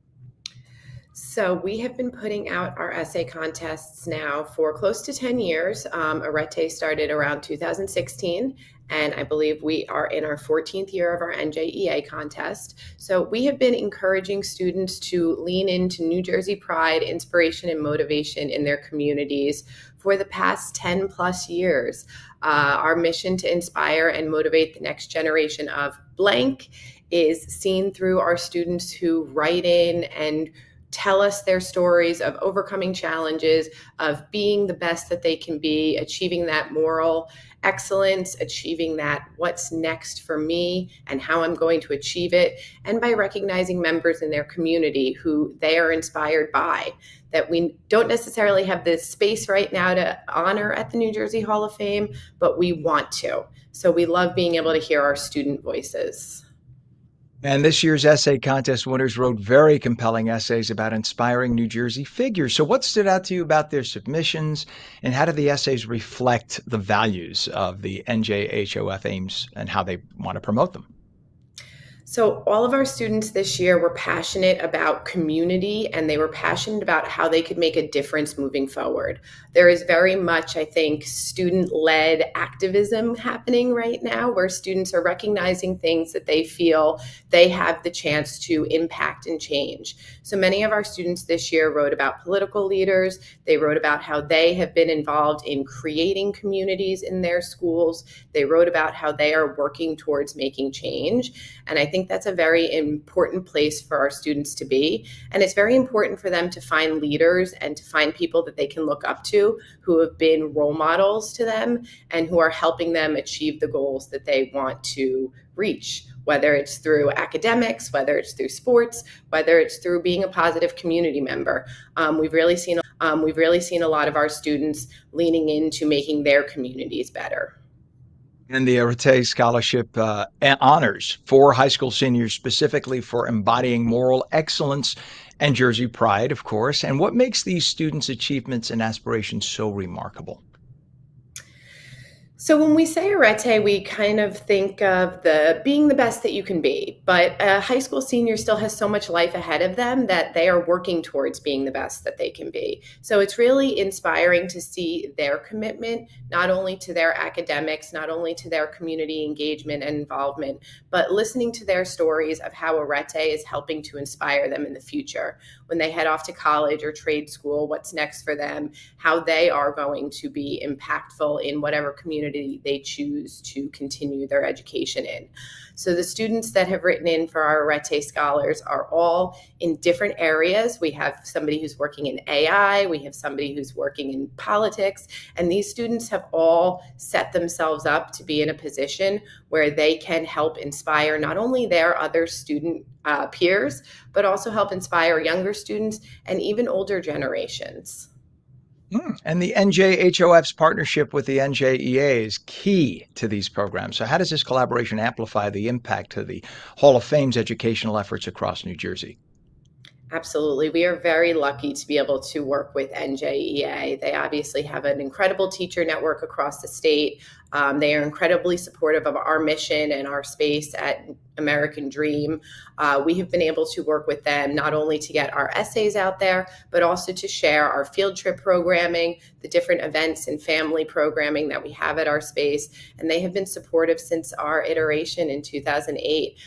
So we have been putting out our essay contests now for close to 10 years. Arete started around 2016, and I believe we are in our 14th year of our NJEA contest. So we have been encouraging students to lean into New Jersey pride, inspiration, and motivation in their communities for the past 10 plus years. Our mission to inspire and motivate the next generation of blank is seen through our students who write in and tell us their stories of overcoming challenges, of being the best that they can be, achieving that moral excellence, achieving that what's next for me and how I'm going to achieve it, and by recognizing members in their community who they are inspired by, that we don't necessarily have the space right now to honor at the New Jersey Hall of Fame, but we want to. So we love being able to hear our student voices. And this year's essay contest winners wrote very compelling essays about inspiring New Jersey figures. So what stood out to you about their submissions, and how do the essays reflect the values of the NJHOF aims and how they want to promote them? So all of our students this year were passionate about community, and they were passionate about how they could make a difference moving forward. There is very much, I think, student-led activism happening right now, where students are recognizing things that they feel they have the chance to impact and change. So many of our students this year wrote about political leaders. They wrote about how they have been involved in creating communities in their schools. They wrote about how they are working towards making change. And I think that's a very important place for our students to be. And it's very important for them to find leaders and to find people that they can look up to who have been role models to them and who are helping them achieve the goals that they want to reach, whether it's through academics, whether it's through sports, whether it's through being a positive community member. We've really seen a lot of our students leaning into making their communities better. And the Arete Scholarship honors 4 high school seniors specifically for embodying moral excellence and Jersey pride, of course. And what makes these students' achievements and aspirations so remarkable? So when we say Arete, we kind of think of the being the best that you can be, but a high school senior still has so much life ahead of them that they are working towards being the best that they can be. So it's really inspiring to see their commitment, not only to their academics, not only to their community engagement and involvement, but listening to their stories of how Arete is helping to inspire them in the future. When they head off to college or trade school, what's next for them, how they are going to be impactful in whatever community they choose to continue their education in. So the students that have written in for our Arete Scholars are all in different areas. We have somebody who's working in AI, we have somebody who's working in politics, and these students have all set themselves up to be in a position where they can help inspire not only their other student peers, but also help inspire younger students and even older generations. And the NJHOF's partnership with the NJEA is key to these programs. So how does this collaboration amplify the impact to the Hall of Fame's educational efforts across New Jersey? Absolutely. We are very lucky to be able to work with NJEA. They obviously have an incredible teacher network across the state. They are incredibly supportive of our mission and our space at American Dream. We have been able to work with them not only to get our essays out there, but also to share our field trip programming, the different events and family programming that we have at our space. And they have been supportive since our iteration in 2008.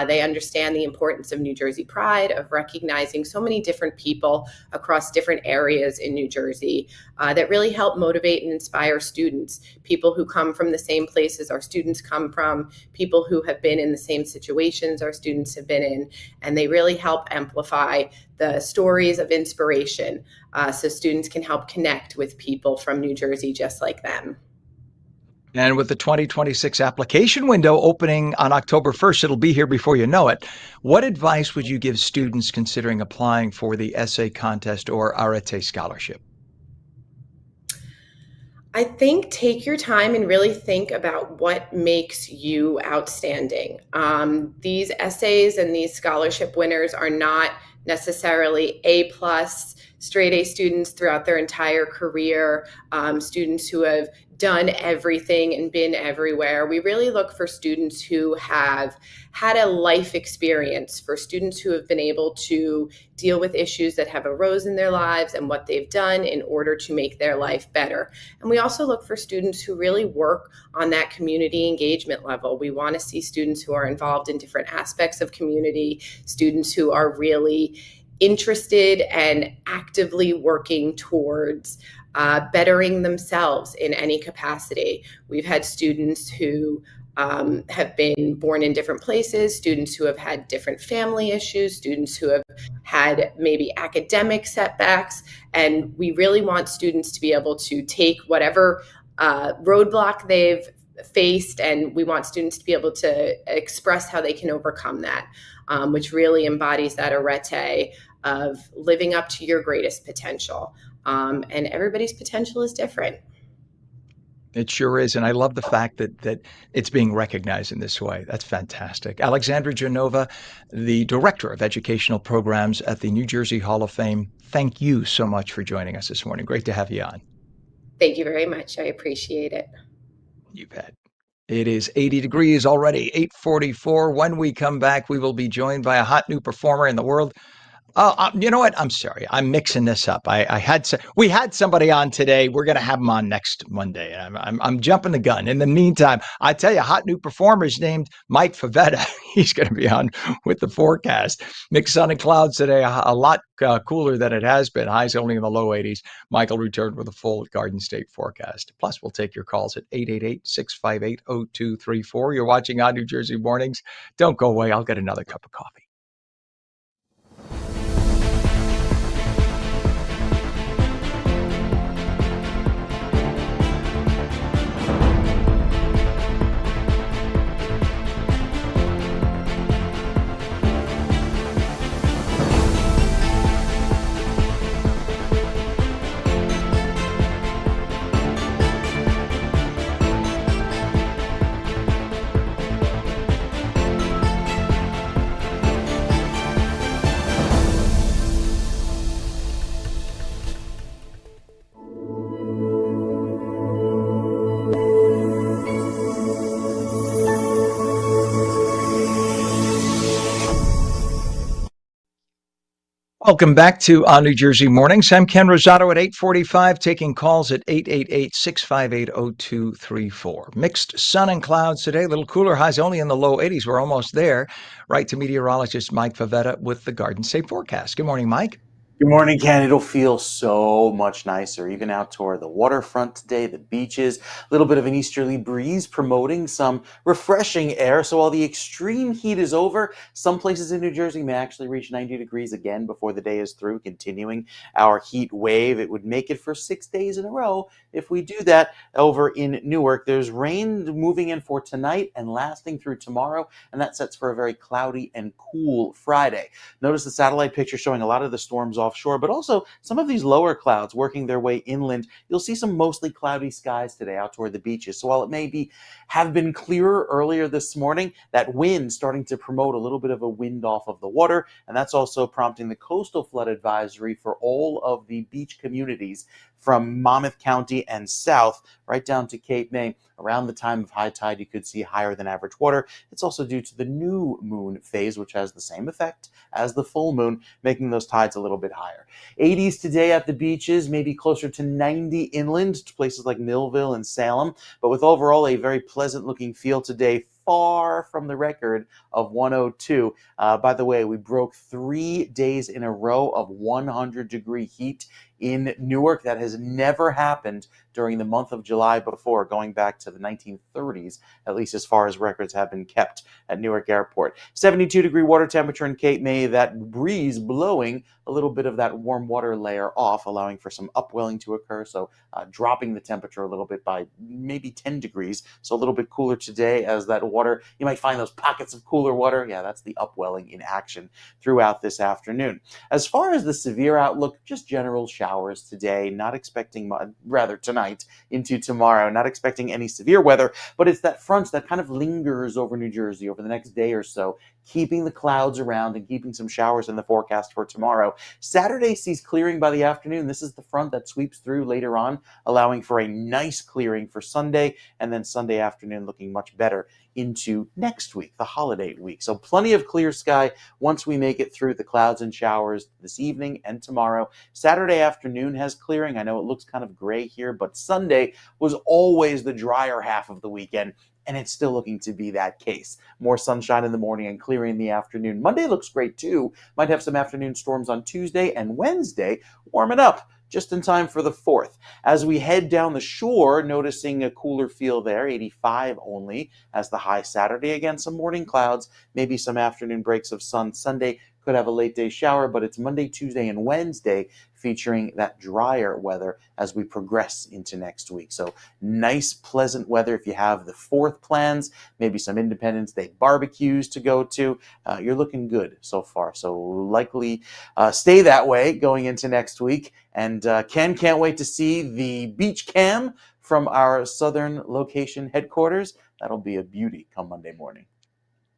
They understand the importance of New Jersey pride, of recognizing so many different people across different areas in New Jersey that really help motivate and inspire students, people who come from the same places our students come from, people who have been in the same situations our students have been in, and they really help amplify the stories of inspiration so students can help connect with people from New Jersey just like them. And with the 2026 application window opening on October 1st, it'll be here before you know it. What advice would you give students considering applying for the essay contest or Arete Scholarship? I think take your time and really think about what makes you outstanding. These essays and these scholarship winners are not necessarily A+ straight A students throughout their entire career, students who have done everything and been everywhere. We really look for students who have had a life experience, for students who have been able to deal with issues that have arose in their lives and what they've done in order to make their life better. And we also look for students who really work on that community engagement level. We want to see students who are involved in different aspects of community, students who are really interested and actively working towards bettering themselves in any capacity. We've had students who have been born in different places, students who have had different family issues, students who have had maybe academic setbacks, and we really want students to be able to take whatever roadblock they've faced, and we want students to be able to express how they can overcome that, which really embodies that arete of living up to your greatest potential. And everybody's potential is different. It sure is. And I love the fact that it's being recognized in this way. That's fantastic. Alexandra Genova, the Director of Educational Programs at the New Jersey Hall of Fame, thank you so much for joining us this morning. Great to have you on. Thank you very much. I appreciate it. You bet. It is 80 degrees already, 8:44. When we come back, we will be joined by a hot new performer in the world. You know what? I'm sorry. I'm mixing this up. We had somebody on today. We're going to have him on next Monday. I'm jumping the gun. In the meantime, I tell you, hot new performer is named Mike Favetta. He's going to be on with the forecast. Mixed sun and clouds today, a lot cooler than it has been. Highs only in the low 80s. Michael returned with a full Garden State forecast. Plus, we'll take your calls at 888-658-0234. You're watching On New Jersey Mornings. Don't go away. I'll get another cup of coffee. Welcome back to On New Jersey Mornings. I'm Ken Rosato at 8:45, taking calls at 888-658-0234. Mixed sun and clouds today, a little cooler, highs only in the low 80s. We're almost there. Right to meteorologist Mike Favetta with the Garden State forecast. Good morning, Mike. Good morning, Ken. It'll feel so much nicer, even out toward the waterfront today, the beaches, a little bit of an easterly breeze promoting some refreshing air. So while the extreme heat is over, some places in New Jersey may actually reach 90 degrees again before the day is through, continuing our heat wave. It would make it for 6 days in a row if we do that over in Newark. There's rain moving in for tonight and lasting through tomorrow, and that sets for a very cloudy and cool Friday. Notice the satellite picture showing a lot of the storms offshore, but also some of these lower clouds working their way inland. You'll see some mostly cloudy skies today out toward the beaches. So while it may have been clearer earlier this morning, that wind starting to promote a little bit of a wind off of the water, and that's also prompting the coastal flood advisory for all of the beach communities from Monmouth County and south right down to Cape May. Around the time of high tide, you could see higher than average water. It's also due to the new moon phase, which has the same effect as the full moon, making those tides a little bit higher. 80s today at the beaches, maybe closer to 90 inland to places like Millville and Salem, but with overall a very pleasant looking feel today, far from the record of 102. By the way, we broke 3 days in a row of 100-degree heat in Newark. That has never happened during the month of July before, going back to the 1930s, at least as far as records have been kept at Newark Airport. 72-degree water temperature in Cape May, that breeze blowing a little bit of that warm water layer off, allowing for some upwelling to occur, so dropping the temperature a little bit by maybe 10 degrees, so a little bit cooler today as that water, you might find those pockets of cooler water. Yeah, that's the upwelling in action throughout this afternoon. As far as the severe outlook, just general showers today, not expecting, rather tonight into tomorrow, not expecting any severe weather, but it's that front that kind of lingers over New Jersey over the next day or so, keeping the clouds around and keeping some showers in the forecast for tomorrow. Saturday sees clearing by the afternoon. This is the front that sweeps through later on, allowing for a nice clearing for Sunday, and then Sunday afternoon looking much better into next week, the holiday week. So plenty of clear sky once we make it through the clouds and showers this evening and tomorrow. Saturday afternoon has clearing. I know it looks kind of gray here, but Sunday was always the drier half of the weekend, and it's still looking to be that case. More sunshine in the morning and clearing in the afternoon. Monday looks great too. Might have some afternoon storms on Tuesday and Wednesday, warming up just in time for the 4th. As we head down the shore, noticing a cooler feel there, 85 only as the high Saturday. Again, some morning clouds, maybe some afternoon breaks of sun. Sunday could have a late day shower, but it's Monday, Tuesday, and Wednesday featuring that drier weather as we progress into next week. So nice, pleasant weather if you have the 4th plans, maybe some Independence Day barbecues to go to. You're looking good so far. So likely stay that way going into next week. And Ken, can't wait to see the beach cam from our southern location headquarters. That'll be a beauty come Monday morning.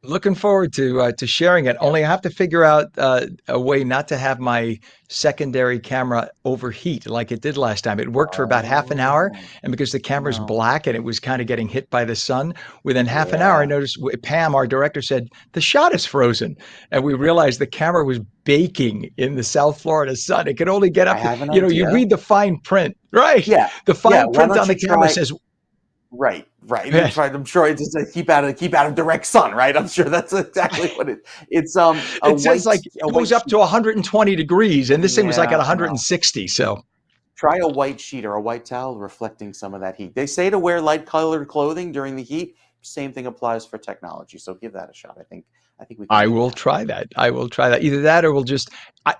Looking forward to sharing it. Only I have to figure out a way not to have my secondary camera overheat like it did last time. It worked for about half an hour, and because the camera's black and it was kind of getting hit by the sun, within half an hour, I noticed Pam, our director, said the shot is frozen, and we realized the camera was baking in the South Florida sun. It could only get up. I have an you idea. read the fine print, right? Yeah, the fine print why don't on the you camera try- says. Right. I'm sure it's just keep out of direct sun, right? I'm sure that's exactly what it's. It says like it goes up to 120 degrees, and this thing was like at Yeah, 160. So try a white sheet or a white towel reflecting some of that heat. They say to wear light colored clothing during the heat. Same thing applies for technology. So give that a shot. I think we can. I will try that. I will try that. Either that or we'll just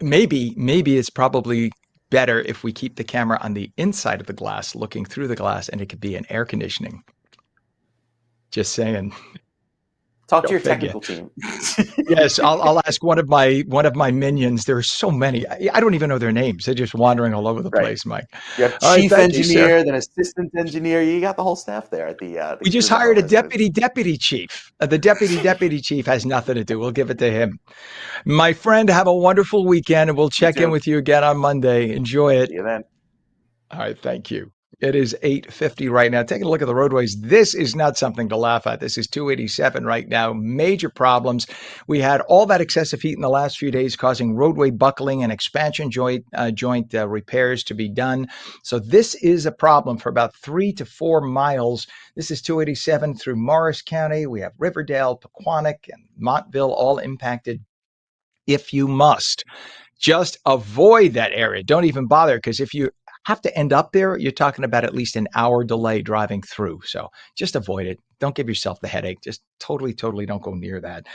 maybe it's probably better if we keep the camera on the inside of the glass, looking through the glass, and it could be an air conditioning. Just saying. Talk to your technical team. Yes, I'll ask one of my minions. There are so many. I don't even know their names. They're just wandering all over the place, Mike. You have chief engineer, then assistant engineer. You got the whole staff there at the. We just hired a deputy chief. The deputy chief has nothing to do. We'll give it to him. My friend, have a wonderful weekend, and we'll check in with you again on Monday. Enjoy it. See you then. All right, thank you. It is 8:50 right now. Taking a look at the roadways. This is not something to laugh at. This is 287 right now. Major problems. We had all that excessive heat in the last few days causing roadway buckling and expansion joint repairs to be done. So this is a problem for about 3 to 4 miles. This is 287 through Morris County. We have Riverdale, Pequannock, and Montville all impacted. If you must, just avoid that area. Don't even bother, because if you have to end up there, you're talking about at least an hour delay driving through. So just avoid it. Don't give yourself the headache. Just totally don't go near that.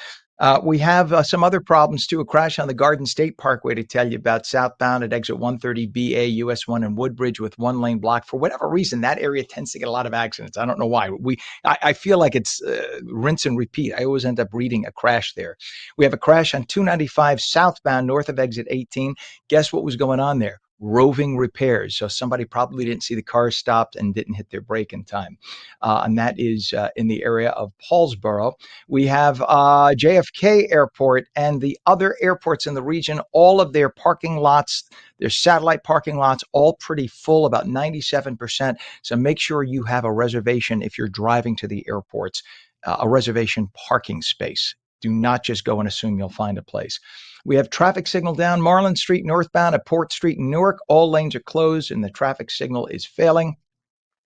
We have some other problems too. A crash on the Garden State Parkway to tell you about, southbound at exit 130BA, US 1 and Woodbridge with 1 lane blocked. For whatever reason, that area tends to get a lot of accidents. I don't know why. I feel like it's rinse and repeat. I always end up reading a crash there. We have a crash on 295 southbound north of exit 18. Guess what was going on there? Roving repairs. So somebody probably didn't see the car stopped and didn't hit their brake in time. And that is in the area of Paulsboro. We have JFK Airport and the other airports in the region, all of their parking lots, their satellite parking lots, all pretty full, about 97%. So make sure you have a reservation if you're driving to the airports, a reservation parking space. Do not just go and assume you'll find a place. We have traffic signal down Marlin Street northbound at Port Street in Newark. All lanes are closed and the traffic signal is failing.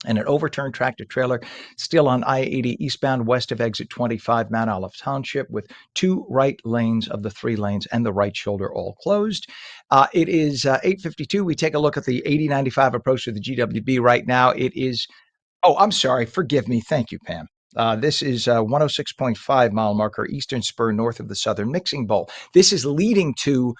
And an overturned tractor trailer still on I-80 eastbound west of exit 25 Mount Olive Township with 2 right lanes of the 3 lanes and the right shoulder all closed. It is 8:52. We take a look at the 8095 approach to the GWB right now. It is, I'm sorry. Forgive me. Thank you, Pam. This is 106.5 mile marker, eastern spur north of the Southern Mixing Bowl. This is leading to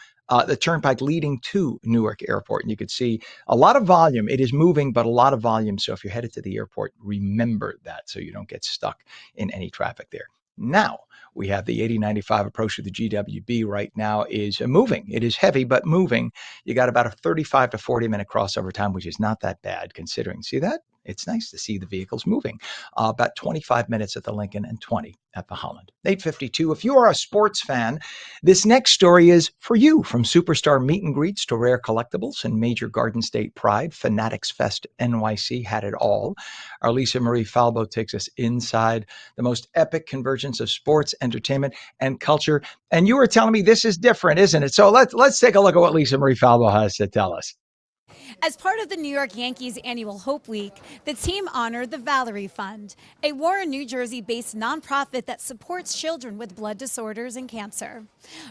the turnpike leading to Newark Airport. And you can see a lot of volume. It is moving, but a lot of volume. So if you're headed to the airport, remember that so you don't get stuck in any traffic there. Now, we have the 8095 approach to the GWB right now is moving. It is heavy, but moving. You got about a 35 to 40 minute crossover time, which is not that bad considering. See that? It's nice to see the vehicles moving. About 25 minutes at the Lincoln and 20 at the Holland. 8:52. If you are a sports fan, this next story is for you. From superstar meet and greets to rare collectibles and major Garden State pride, Fanatics Fest NYC had it all. Our Lisa Marie Falbo takes us inside the most epic convergence of sports, entertainment, and culture. And you were telling me this is different, isn't it? So let's take a look at what Lisa Marie Falbo has to tell us. As part of the New York Yankees annual Hope Week, the team honored the Valerie Fund, a Warren, New Jersey-based nonprofit that supports children with blood disorders and cancer.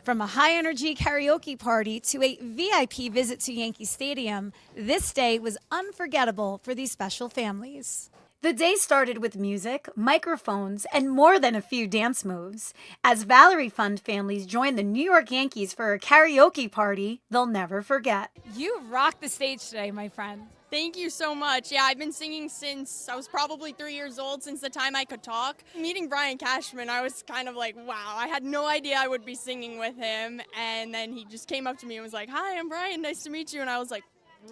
From a high-energy karaoke party to a VIP visit to Yankee Stadium, this day was unforgettable for these special families. The day started with music, microphones, and more than a few dance moves. As Valerie Fund families joined the New York Yankees for a karaoke party they'll never forget. You rocked the stage today, my friend. Thank you so much. Yeah, I've been singing since I was probably 3 years old, since the time I could talk. Meeting Brian Cashman, I was kind of like, wow, I had no idea I would be singing with him. And then he just came up to me and was like, hi, I'm Brian, nice to meet you. And I was like,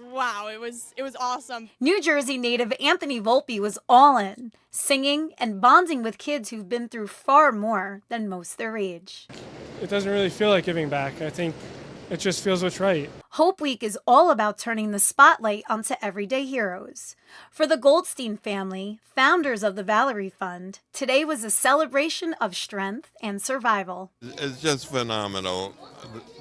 wow, it was awesome. New Jersey native Anthony Volpe was all in, singing and bonding with kids who've been through far more than most their age. It doesn't really feel like giving back. I think it just feels what's right. Hope Week is all about turning the spotlight onto everyday heroes. For the Goldstein family, founders of the Valerie Fund, today was a celebration of strength and survival. It's just phenomenal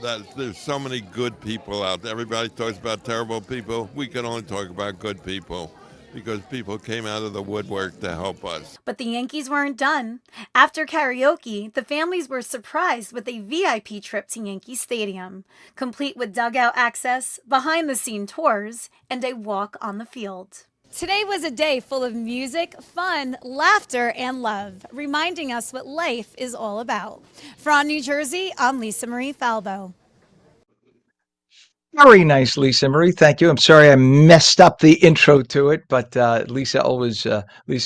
that there's so many good people out there. Everybody talks about terrible people. We can only talk about good people, because people came out of the woodwork to help us. But the Yankees weren't done. After karaoke, the families were surprised with a VIP trip to Yankee Stadium, complete with dugout access, behind-the-scene tours, and a walk on the field. Today was a day full of music, fun, laughter, and love, reminding us what life is all about. From New Jersey, I'm Lisa Marie Falbo. Very nice, Lisa Marie. Thank you. I'm sorry I messed up the intro to it, but Lisa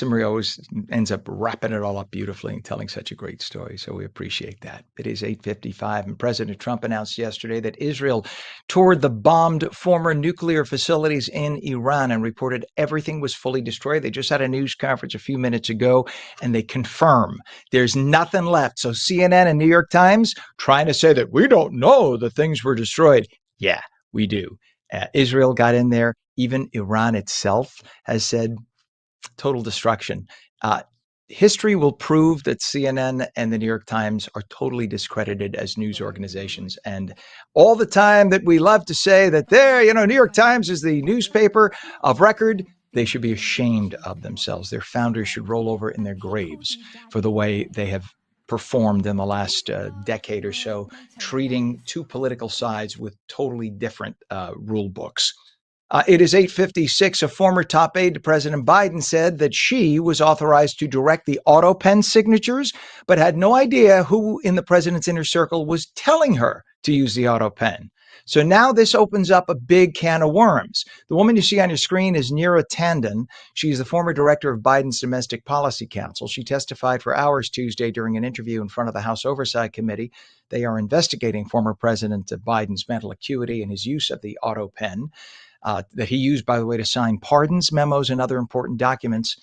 Marie always ends up wrapping it all up beautifully and telling such a great story. So we appreciate that. It is 8:55, and President Trump announced yesterday that Israel toured the bombed former nuclear facilities in Iran and reported everything was fully destroyed. They just had a news conference a few minutes ago, and they confirm there's nothing left. So CNN and New York Times trying to say that we don't know that things were destroyed. Yeah, we do. Israel got in there. Even Iran itself has said total destruction. History will prove that CNN and the New York Times are totally discredited as news organizations. And all the time that we love to say that New York Times is the newspaper of record, they should be ashamed of themselves. Their founders should roll over in their graves for the way they have performed in the last decade or so, treating two political sides with totally different rule books. It is 8:56. A former top aide to President Biden said that she was authorized to direct the auto pen signatures, but had no idea who in the president's inner circle was telling her to use the auto pen. So now this opens up a big can of worms. The woman you see on your screen is Neera Tanden. She's the former director of Biden's Domestic Policy Council. She testified for hours Tuesday during an interview in front of the House Oversight Committee. They are investigating former President Biden's mental acuity and his use of the auto pen that he used, by the way, to sign pardons, memos, and other important documents.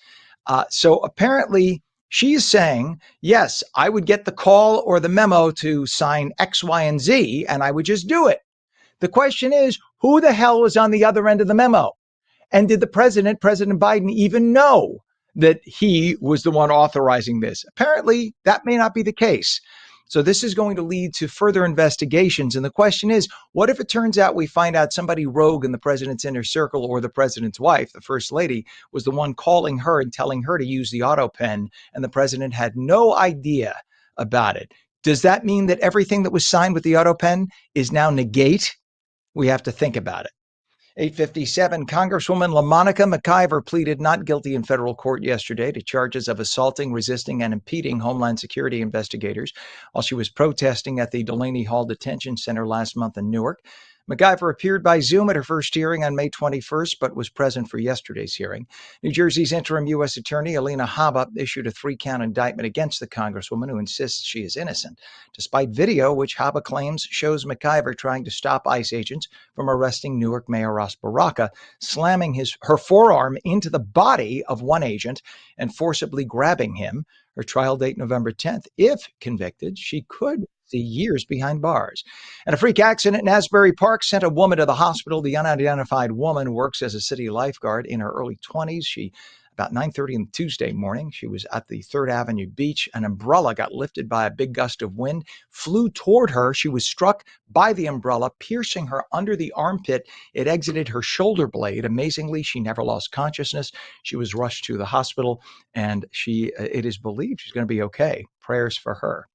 So apparently she is saying, yes, I would get the call or the memo to sign X, Y, and Z, and I would just do it. The question is, who the hell was on the other end of the memo? And did President Biden, even know that he was the one authorizing this? Apparently, that may not be the case. So this is going to lead to further investigations. And the question is, what if it turns out we find out somebody rogue in the president's inner circle or the president's wife, the first lady, was the one calling her and telling her to use the auto pen, and the president had no idea about it? Does that mean that everything that was signed with the auto pen is now negate? We have to think about it. 8:57, Congresswoman LaMonica McIver pleaded not guilty in federal court yesterday to charges of assaulting, resisting, and impeding Homeland Security investigators while she was protesting at the Delaney Hall Detention Center last month in Newark. MacIver appeared by Zoom at her first hearing on May 21st, but was present for yesterday's hearing. New Jersey's interim U.S. Attorney Alina Habba issued a 3-count indictment against the Congresswoman, who insists she is innocent, despite video which Habba claims shows MacIver trying to stop ICE agents from arresting Newark Mayor Ras Baraka, slamming her forearm into the body of one agent and forcibly grabbing him. Her trial date November 10th. If convicted, she could see years behind bars. And a freak accident in Asbury Park sent a woman to the hospital. The unidentified woman works as a city lifeguard in her early 20s. About 9:30 on Tuesday morning, she was at the 3rd Avenue beach. An umbrella got lifted by a big gust of wind, flew toward her. She was struck by the umbrella, piercing her under the armpit. It exited her shoulder blade. Amazingly, she never lost consciousness. She was rushed to the hospital, and it is believed she's going to be okay. Prayers for her.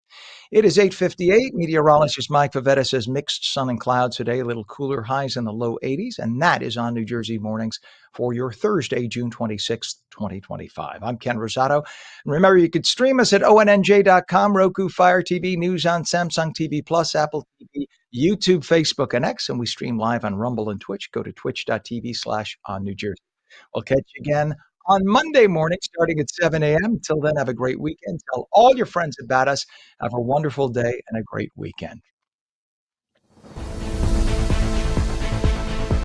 It is 8:58. Meteorologist Mike Favetta says mixed sun and clouds today, a little cooler, highs in the low 80s. And that is on New Jersey Mornings for your Thursday, June 26th, 2025. I'm Ken Rosato. And remember, you could stream us at ONNJ.com, Roku, Fire TV, News on Samsung TV Plus, Apple TV, YouTube, Facebook, and X. And we stream live on Rumble and Twitch. Go to twitch.tv/OnNJ Jersey. We'll catch you again on Monday morning, starting at 7 a.m. Until then, have a great weekend. Tell all your friends about us. Have a wonderful day and a great weekend.